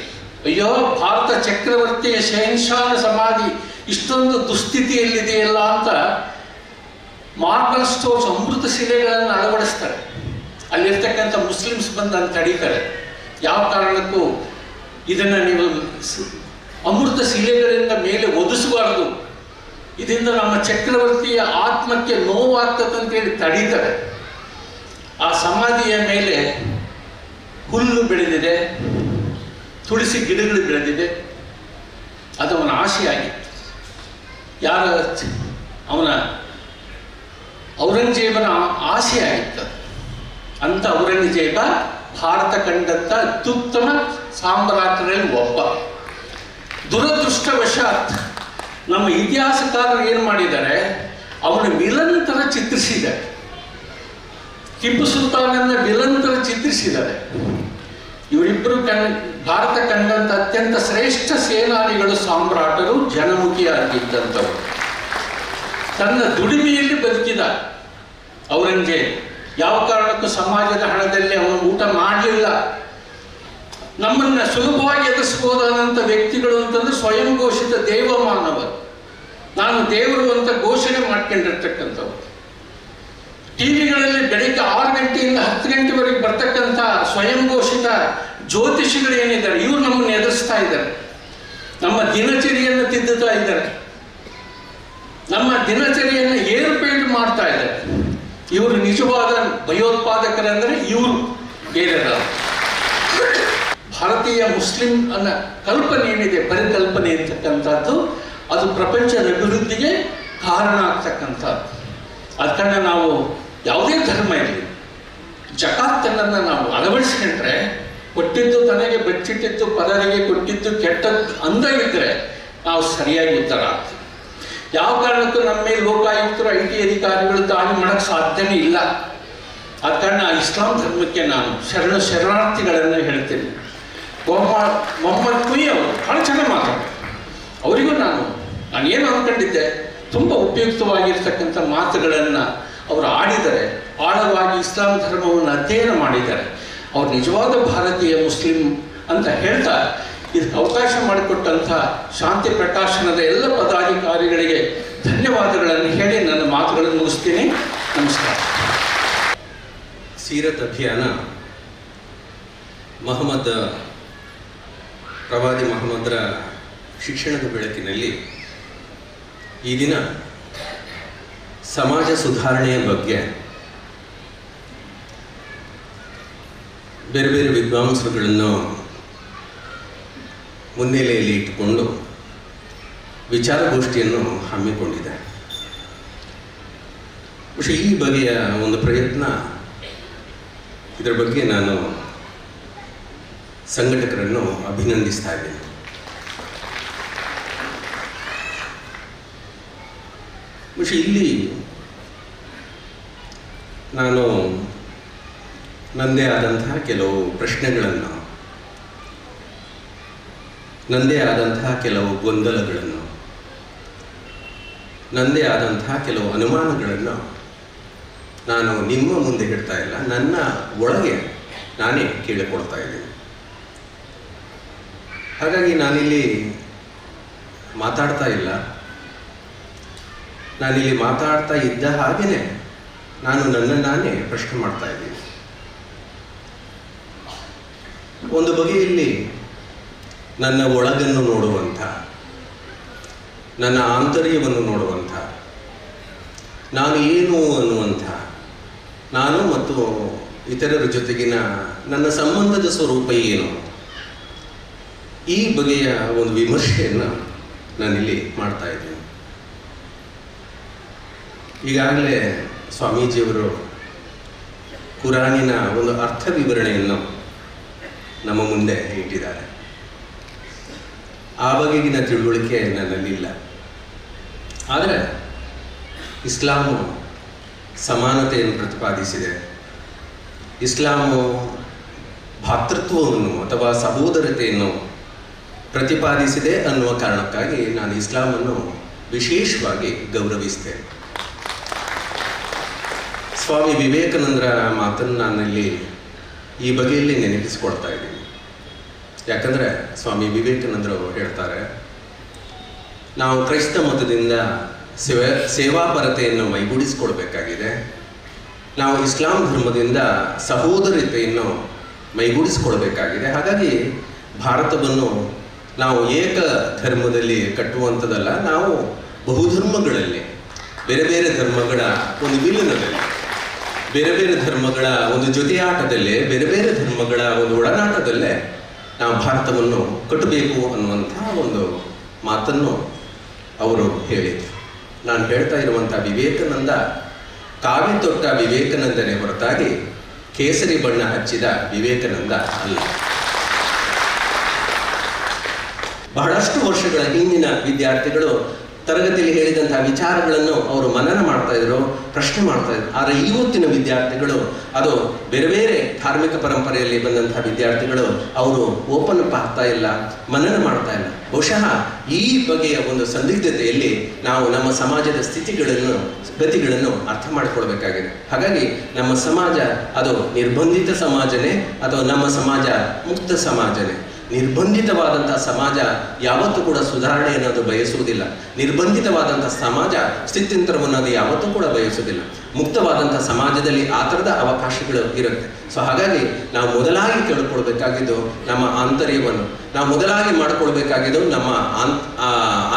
ಅಯ್ಯೋ ಭಾರತ ಚಕ್ರವರ್ತಿಯ ಶಹನ್ಶಾಹನ ಸಮಾಧಿ ಇಷ್ಟೊಂದು ದುಸ್ಥಿತಿಯಲ್ಲಿದೆಯಲ್ಲ ಅಂತ ಮಾರ್ಬಲ್ ಸ್ಟೋನ್ಸ್ ಅಮೃತ ಶಿಲೆಗಳನ್ನು ಅಳವಡಿಸ್ತಾರೆ. ಅಲ್ಲಿರ್ತಕ್ಕಂಥ ಮುಸ್ಲಿಮ್ಸ್ ಬಂದು ಅಂತ ತಡೀತಾರೆ. ಯಾವ ಕಾರಣಕ್ಕೂ ಇದನ್ನು ನೀವು ಅಮೃತ ಶಿಲೆಗಳಿಂದ ಮೇಲೆ ಒದಿಸಬಾರದು, ಇದರಿಂದ ನಮ್ಮ ಚಕ್ರವರ್ತಿಯ ಆತ್ಮಕ್ಕೆ ನೋವಾಗ್ತದಂತೇಳಿ ತಡೀತಾರೆ. ಆ ಸಮಾಧಿಯ ಮೇಲೆ ಹುಲ್ಲು ಬೆಳೆದಿದೆ, ತುಳಸಿ ಗಿಡಗಳು ಬೆಳೆದಿದೆ. ಅದು ಅವನ ಆಸೆಯಾಗಿತ್ತು. ಅವನ ಔರಂಗಜೇಬನ ಆಸೆಯಾಗಿತ್ತು. ಅಂತ ಔರಂಗಜೇಬ ಭಾರತ ಕಂಡಂಥ ಅತ್ಯುತ್ತಮ ಸಾಮ್ರಾಟರಲ್ಲಿ ಒಬ್ಬ. ದುರದೃಷ್ಟವಶಾತ್ ನಮ್ಮ ಇತಿಹಾಸಕಾರರು ಏನು ಮಾಡಿದ್ದಾರೆ, ಅವನ ನಿರಂತರ ಚಿತ್ರಿಸಿದ್ದಾರೆ. ಟಿಪ್ಪು ಸುಲ್ತಾನನ್ನ ನಿರಂತರ ಚಿತ್ರಿಸಿದ್ದಾರೆ. ಇವರಿಬ್ಬರು ಭಾರತ ಕಂಡಂಥ ಅತ್ಯಂತ ಶ್ರೇಷ್ಠ ಸೇನಾನಿಗಳು, ಸಾಮ್ರಾಟರು, ಜನಮುಖಿಯಾಗಿದ್ದಂಥವರು. ತನ್ನ ದುಡಿಮೆಯಲ್ಲಿ ಬದುಕಿದ ಔರಂಗಜೇಬ್ ಯಾವ ಕಾರಣಕ್ಕೂ ಸಮಾಜದ ಹಣದಲ್ಲಿ ಅವನು ಊಟ ಮಾಡಲಿಲ್ಲ. ನಮ್ಮನ್ನು ಸುಲಭವಾಗಿ ಎದುರಿಸಬಹುದಾದಂಥ ವ್ಯಕ್ತಿಗಳು ಅಂತಂದ್ರೆ ಸ್ವಯಂ ಘೋಷಿತ ದೇವಮಾನವರು. ನಾನು ದೇವರು ಅಂತ ಘೋಷಣೆ ಮಾಡ್ಕೊಂಡಿರ್ತಕ್ಕಂಥವ್ರು. ಟಿವಿಗಳಲ್ಲಿ ಬೆಳಿಗ್ಗೆ 6 ಗಂಟೆಯಿಂದ 10 ಗಂಟೆವರೆಗೆ ಬರ್ತಕ್ಕಂಥ ಸ್ವಯಂ ಘೋಷಿತ ಜ್ಯೋತಿಷಿಗಳು ಏನಿದ್ದಾರೆ, ಇವರು ನಮ್ಮನ್ನು ಎದುರಿಸ್ತಾ ಇದ್ದಾರೆ. ನಮ್ಮ ದಿನಚರಿಯನ್ನು ತಿದ್ದುತ್ತಾ ಇದ್ದಾರೆ. ನಮ್ಮ ದಿನಚರಿಯನ್ನು ಏರುಪೇರು ಮಾಡ್ತಾ ಇದ್ದಾರೆ. ಇವರು ನಿಜವಾದ ಭಯೋತ್ಪಾದಕರಂದರೆ ಇವರು, ಬೇರೆಲ್ಲ. ಭಾರತೀಯ ಮುಸ್ಲಿಂ ಅನ್ನೋ ಕಲ್ಪನೆ ಏನಿದೆ, ಪರಿಕಲ್ಪನೆ ಇರ್ತಕ್ಕಂಥದ್ದು, ಅದು ಪ್ರಪಂಚದ ಅಭಿವೃದ್ಧಿಗೆ ಕಾರಣ ಆಗ್ತಕ್ಕಂಥದ್ದು. ಅದ ಕಾರಣ ನಾವು ಯಾವುದೇ ಧರ್ಮ ಇರಲಿ, ಜಕಾತ್ತನ್ನು ನಾವು ಅಳವಡಿಸ್ಕೊಂಡ್ರೆ, ಕೊಟ್ಟಿದ್ದು ತನಗೆ ಬಚ್ಚಿಟ್ಟಿದ್ದು ಪರರಿಗೆ ಕೊಟ್ಟಿದ್ದು ಕೆಟ್ಟದ್ದು ಅಂದಾಗಿದ್ದರೆ ನಾವು ಸರಿಯಾಗಿ ಉತ್ತರ ಆಗ್ತೀವಿ. ಯಾವ ಕಾರಣಕ್ಕೂ ನಮ್ಮ ಮೇಲೆ ಲೋಕಾಯುಕ್ತರು, IT ಅಧಿಕಾರಿಗಳು ದಾಳಿ ಮಾಡೋಕ್ಕೆ ಸಾಧ್ಯನೇ ಇಲ್ಲ. ಆದ ಕಾರಣ ಇಸ್ಲಾಂ ಧರ್ಮಕ್ಕೆ ನಾನು ಶರಣಾರ್ಥಿಗಳನ್ನು ಹೇಳ್ತೀನಿ. ಮೊಹಮ್ಮದ್ ಕುಯ್ ಅವರು ಭಾಳ ಚೆನ್ನಾಗಿ ಮಾತಾಡ್ತಾರೆ. ಅವರಿಗೂ ನಾನು ಏನು ಅಂದ್ಕೊಂಡಿದ್ದೆ, ತುಂಬ ಉಪಯುಕ್ತವಾಗಿರ್ತಕ್ಕಂಥ ಮಾತುಗಳನ್ನು ಅವರು ಆಡಿದ್ದಾರೆ. ಆಳವಾಗಿ ಇಸ್ಲಾಂ ಧರ್ಮವನ್ನು ಅಧ್ಯಯನ ಮಾಡಿದ್ದಾರೆ. ಅವರು ನಿಜವಾದ ಭಾರತೀಯ ಮುಸ್ಲಿಂ ಅಂತ ಹೇಳ್ತಾ ಇದಕ್ಕೆ ಅವಕಾಶ ಮಾಡಿಕೊಟ್ಟಂಥ ಶಾಂತಿ ಪ್ರಕಾಶನದ ಎಲ್ಲ ಪದಾಧಿಕಾರಿಗಳಿಗೆ ಧನ್ಯವಾದಗಳನ್ನು ಹೇಳಿ ನನ್ನ ಮಾತುಗಳನ್ನು ಮುಗಿಸ್ತೀನಿ. ನಮಸ್ಕಾರ. ಸೀರತ್ ಅಭಿಯಾನ ಪ್ರವಾದಿ ಮೊಹಮ್ಮದರ ಶಿಕ್ಷಣದ ಬೆಳಕಿನಲ್ಲಿ ಈ ದಿನ ಸಮಾಜ ಸುಧಾರಣೆಯ ಬಗ್ಗೆ ಬೇರೆ ಬೇರೆ ವಿದ್ವಾಂಸರುಗಳನ್ನು ಮುನ್ನೆಲೆಯಲ್ಲಿ ಇಟ್ಟುಕೊಂಡು ವಿಚಾರಗೋಷ್ಠಿಯನ್ನು ಹಮ್ಮಿಕೊಂಡಿದೆ. പക്ഷേ ಈ ಬಗೆಯ ಒಂದು ಪ್ರಯತ್ನ, ಇದರ ಬಗ್ಗೆ ನಾನು ಸಂಘಟಕರನ್ನು ಅಭಿನಂದಿಸ್ತಾ ಇದ್ದೇನೆ. പക്ഷേ ಇಲ್ಲಿ ನಾನು ನನ್ನದೇ ಆದಂತಹ ಕೆಲವು ಪ್ರಶ್ನೆಗಳನ್ನು, ನನ್ನದೇ ಆದಂತಹ ಕೆಲವು ಗೊಂದಲಗಳನ್ನು, ನನ್ನದೇ ಆದಂತಹ ಕೆಲವು ಅನುಮಾನಗಳನ್ನು ನಾನು ನಿಮ್ಮ ಮುಂದೆ ಇಡ್ತಾ ಇಲ್ಲ, ನನ್ನ ಒಳಗೆ ನಾನೇ ಕೇಳಿಕೊಳ್ತಾ ಇದ್ದೀನಿ. ಹಾಗಾಗಿ ನಾನಿಲ್ಲಿ ಮಾತಾಡ್ತಾ ಇಲ್ಲ, ನಾನಿಲ್ಲಿ ಮಾತಾಡ್ತಾ ಇದ್ದ ಹಾಗೆಯೇ ನಾನು ನಾನೇ ಪ್ರಶ್ನೆ ಮಾಡ್ತಾ ಇದ್ದೀನಿ. ಒಂದು ಬಗೆಯಲ್ಲಿ ನನ್ನ ಒಳಗನ್ನು ನೋಡುವಂಥ, ನನ್ನ ಆಂತರ್ಯವನ್ನು ನೋಡುವಂಥ, ನಾನು ಏನು ಅನ್ನುವಂಥ, ನಾನು ಮತ್ತು ಇತರರ ಜೊತೆಗಿನ ನನ್ನ ಸಂಬಂಧದ ಸ್ವರೂಪ ಏನು, ಈ ಬಗೆಯ ಒಂದು ವಿಮರ್ಶೆಯನ್ನು ನಾನಿಲ್ಲಿ ಮಾಡ್ತಾ ಇದ್ದೇನೆ. ಈಗಾಗಲೇ ಸ್ವಾಮೀಜಿಯವರು ಕುರಾನಿನ ಒಂದು ಅರ್ಥ ವಿವರಣೆಯನ್ನು ನಮ್ಮ ಮುಂದೆ ಇಟ್ಟಿದ್ದಾರೆ. ಆ ಬಗೆಗಿನ ತಿಳುವಳಿಕೆ ನನ್ನಲ್ಲಿಲ್ಲ. ಆದರೆ ಇಸ್ಲಾಮು ಸಮಾನತೆಯನ್ನು ಪ್ರತಿಪಾದಿಸಿದೆ, ಇಸ್ಲಾಮು ಭಾತೃತ್ವವನ್ನು ಅಥವಾ ಸಹೋದರತೆಯನ್ನು ಪ್ರತಿಪಾದಿಸಿದೆ ಅನ್ನುವ ಕಾರಣಕ್ಕಾಗಿ ನಾನು ಇಸ್ಲಾಮನ್ನು ವಿಶೇಷವಾಗಿ ಗೌರವಿಸ್ತೇನೆ. ಸ್ವಾಮಿ ವಿವೇಕಾನಂದರ ಮಾತನ್ನು ನಾನಲ್ಲಿ ಈ ಬಗೆಯಲ್ಲಿ ನೆನಪಿಸಿಕೊಳ್ತಾ ಇದ್ದೀನಿ. ಯಾಕಂದರೆ ಸ್ವಾಮಿ ವಿವೇಕಾನಂದರು ಹೇಳ್ತಾರೆ, ನಾವು ಕ್ರೈಸ್ತ ಮತದಿಂದ ಸೇವಾಪರತೆಯನ್ನು ಮೈಗೂಡಿಸಿಕೊಳ್ಬೇಕಾಗಿದೆ, ನಾವು ಇಸ್ಲಾಂ ಧರ್ಮದಿಂದ ಸಹೋದರತೆಯನ್ನು ಮೈಗೂಡಿಸಿಕೊಳ್ಬೇಕಾಗಿದೆ. ಹಾಗಾಗಿ ಭಾರತವನ್ನು ನಾವು ಏಕ ಧರ್ಮದಲ್ಲಿ ಕಟ್ಟುವಂಥದ್ದಲ್ಲ, ನಾವು ಬಹುಧರ್ಮಗಳಲ್ಲಿ, ಬೇರೆ ಬೇರೆ ಧರ್ಮಗಳ ಒಂದು ವಿಲೀನದಲ್ಲಿ, ಬೇರೆ ಬೇರೆ ಧರ್ಮಗಳ ಒಂದು ಜೊತೆಯಾಟದಲ್ಲೇ, ಬೇರೆ ಬೇರೆ ಧರ್ಮಗಳ ಒಂದು ಒಡನಾಟದಲ್ಲೇ ನಾವು ಭಾರತವನ್ನು ಕಟ್ಟಬೇಕು ಅನ್ನುವಂಥ ಒಂದು ಮಾತನ್ನು ಅವರು ಹೇಳಿದರು. ನಾನು ಹೇಳ್ತಾ ಇರುವಂಥ ವಿವೇಕಾನಂದ ಕಾವಿ ತೊಟ್ಟ ವಿವೇಕಾನಂದನೇ ಹೊರತಾಗಿ ಕೇಸರಿ ಬಣ್ಣ ಹಚ್ಚಿದ ವಿವೇಕಾನಂದ ಅಲ್ಲ. ಬಹಳಷ್ಟು ವರ್ಷಗಳ ಹಿಂದಿನ ವಿದ್ಯಾರ್ಥಿಗಳು ತರಗತಿಯಲ್ಲಿ ಹೇಳಿದಂತಹ ವಿಚಾರಗಳನ್ನು ಅವರು ಮನನ ಮಾಡ್ತಾ ಇದ್ರು, ಪ್ರಶ್ನೆ ಮಾಡ್ತಾ ಇದ್ರು. ಆದರೆ ಇವತ್ತಿನ ವಿದ್ಯಾರ್ಥಿಗಳು, ಅದು ಬೇರೆ ಬೇರೆ ಧಾರ್ಮಿಕ ಪರಂಪರೆಯಲ್ಲಿ ಬಂದಂತಹ ವಿದ್ಯಾರ್ಥಿಗಳು, ಅವರು ಓಪನ್ ಅಪ್ ಆಗ್ತಾ ಇಲ್ಲ, ಮನನ ಮಾಡ್ತಾ ಇಲ್ಲ. ಬಹುಶಃ ಈ ಬಗೆಯ ಒಂದು ಸಂದಿಗ್ಧತೆಯಲ್ಲಿ ನಾವು ನಮ್ಮ ಸಮಾಜದ ಸ್ಥಿತಿಗಳನ್ನು, ಗತಿಗಳನ್ನು ಅರ್ಥ ಮಾಡಿಕೊಳ್ಬೇಕಾಗಿದೆ. ಹಾಗಾಗಿ ನಮ್ಮ ಸಮಾಜ ಅದು ನಿರ್ಬಂಧಿತ ಸಮಾಜನೇ ಅಥವಾ ನಮ್ಮ ಸಮಾಜ ಮುಕ್ತ ಸಮಾಜನೇ? ನಿರ್ಬಂಧಿತವಾದಂಥ ಸಮಾಜ ಯಾವತ್ತೂ ಕೂಡ ಸುಧಾರಣೆ ಅನ್ನೋದು ಬಯಸುವುದಿಲ್ಲ. ನಿರ್ಬಂಧಿತವಾದಂಥ ಸಮಾಜ ಸ್ಥಿತ್ಯಂತರವನ್ನು ಅದು ಯಾವತ್ತೂ ಕೂಡ ಬಯಸುವುದಿಲ್ಲ. ಮುಕ್ತವಾದಂಥ ಸಮಾಜದಲ್ಲಿ ಆ ಥರದ ಅವಕಾಶಗಳು ಇರುತ್ತೆ. ಸೊ ಹಾಗಾಗಿ ನಾವು ಮೊದಲಾಗಿ ಕೇಳಿಕೊಳ್ಬೇಕಾಗಿದ್ದು ನಮ್ಮ ಆಂತರ್ಯವನ್ನು, ನಾವು ಮೊದಲಾಗಿ ಮಾಡಿಕೊಳ್ಬೇಕಾಗಿದ್ದು ನಮ್ಮ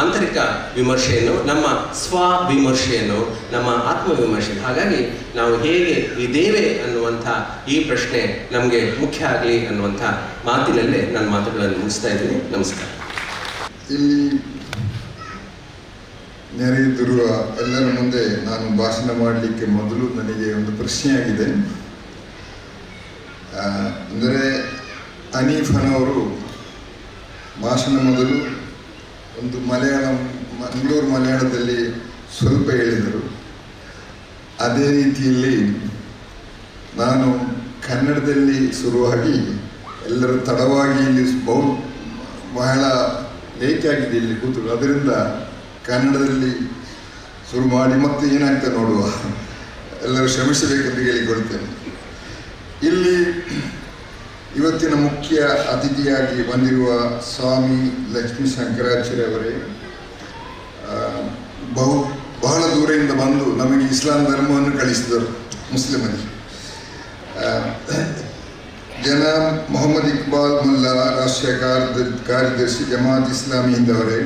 ಆಂತರಿಕ ವಿಮರ್ಶೆಯನ್ನು, ನಮ್ಮ ಸ್ವವಿಮರ್ಶೆಯನ್ನು, ನಮ್ಮ ಆತ್ಮವಿಮರ್ಶೆಯನ್ನು. ಹಾಗಾಗಿ ನಾವು ಹೇಗೆ ಇದ್ದೇವೆ ಅನ್ನುವಂಥ ಈ ಪ್ರಶ್ನೆ ನಮಗೆ ಮುಖ್ಯ ಆಗಲಿ ಅನ್ನುವಂಥ ಮಾತಿನಲ್ಲೇ ನನ್ನ ಮಾತುಗಳನ್ನು ಮುಗಿಸ್ತಾ ಇದ್ದೀನಿ. ನಮಸ್ಕಾರ. ಇಲ್ಲಿ ನೆರೆದಿರುವ ಎಲ್ಲರ ಮುಂದೆ ನಾನು ಭಾಷಣ ಮಾಡಲಿಕ್ಕೆ ಮೊದಲು ನನಗೆ ಒಂದು ಪ್ರಶ್ನೆಯಾಗಿದೆ. ಅಂದರೆ ಹನೀಫನವರು ಭಾಷಣ ಮೊದಲು ಒಂದು ಮಂಗಳೂರು ಮಲಯಾಳದಲ್ಲಿ ಸ್ವಲ್ಪ ಹೇಳಿದರು. ಅದೇ ರೀತಿಯಲ್ಲಿ ನಾನು ಕನ್ನಡದಲ್ಲಿ ಶುರುವಾಗಿ ಎಲ್ಲರೂ ತಡವಾಗಿ ಇಲ್ಲಿ ಬಹಳ ಲೇಟ್ ಆಗಿದೆ ಇಲ್ಲಿ ಕೂತು, ಅದರಿಂದ ಕನ್ನಡದಲ್ಲಿ ಶುರು ಮಾಡಿ ಮತ್ತೆ ಏನಾಗ್ತದೆ ನೋಡುವ, ಎಲ್ಲರೂ ಶ್ರಮಿಸಬೇಕೆಂದು ಹೇಳಿಕೊಳ್ತೇನೆ. ಇಲ್ಲಿ ಇವತ್ತಿನ ಮುಖ್ಯ ಅತಿಥಿಯಾಗಿ ಬಂದಿರುವ ಸ್ವಾಮಿ ಲಕ್ಷ್ಮೀ ಶಂಕರಾಚಾರ್ಯ ಅವರೇ ಬಹಳ ದೂರದಿಂದ ಬಂದು ನಮಗೆ ಇಸ್ಲಾಂ ಧರ್ಮವನ್ನು ಕಲಿಸಿದರು ಮುಸ್ಲಿಮರಿಗೆ. ಜನಾಬ್ ಮೊಹಮ್ಮದ್ ಇಕ್ಬಾಲ್ ಮುಲ್ಲಾ, ರಾಷ್ಟ್ರೀಯ ಕಾರ್ಯದರ್ಶಿ ಜಮಾತ್ ಇಸ್ಲಾಮಿ ಹಿಂದವರೇ,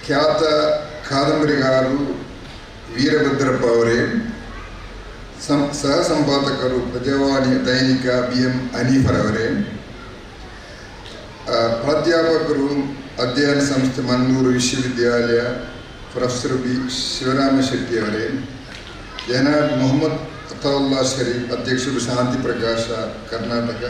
ಖ್ಯಾತ ಕಾದಂಬರಿಗಾರರು ವೀರಭದ್ರಪ್ಪ ಅವರೇ, ಸಹ ಸಂಪಾದಕರು ಪ್ರಜಾವಾಣಿ ದೈನಿಕ BM ಹನೀಫರವರೇ, ಪ್ರಾಧ್ಯಾಪಕರು ಅಧ್ಯಯನ ಸಂಸ್ಥೆ ಮಂಗಳೂರು ವಿಶ್ವವಿದ್ಯಾಲಯ ಪ್ರೊಫೆಸರ್ B ಶಿವರಾಮ ಶೆಟ್ಟಿಯವರೇ, ಜನಾಬ್ ಮೊಹಮ್ಮದ್ ಅತಾವುಲ್ಲಾ ಶರೀಫ್, ಅಧ್ಯಕ್ಷರು ಶಾಂತಿ ಪ್ರಕಾಶ ಕರ್ನಾಟಕ.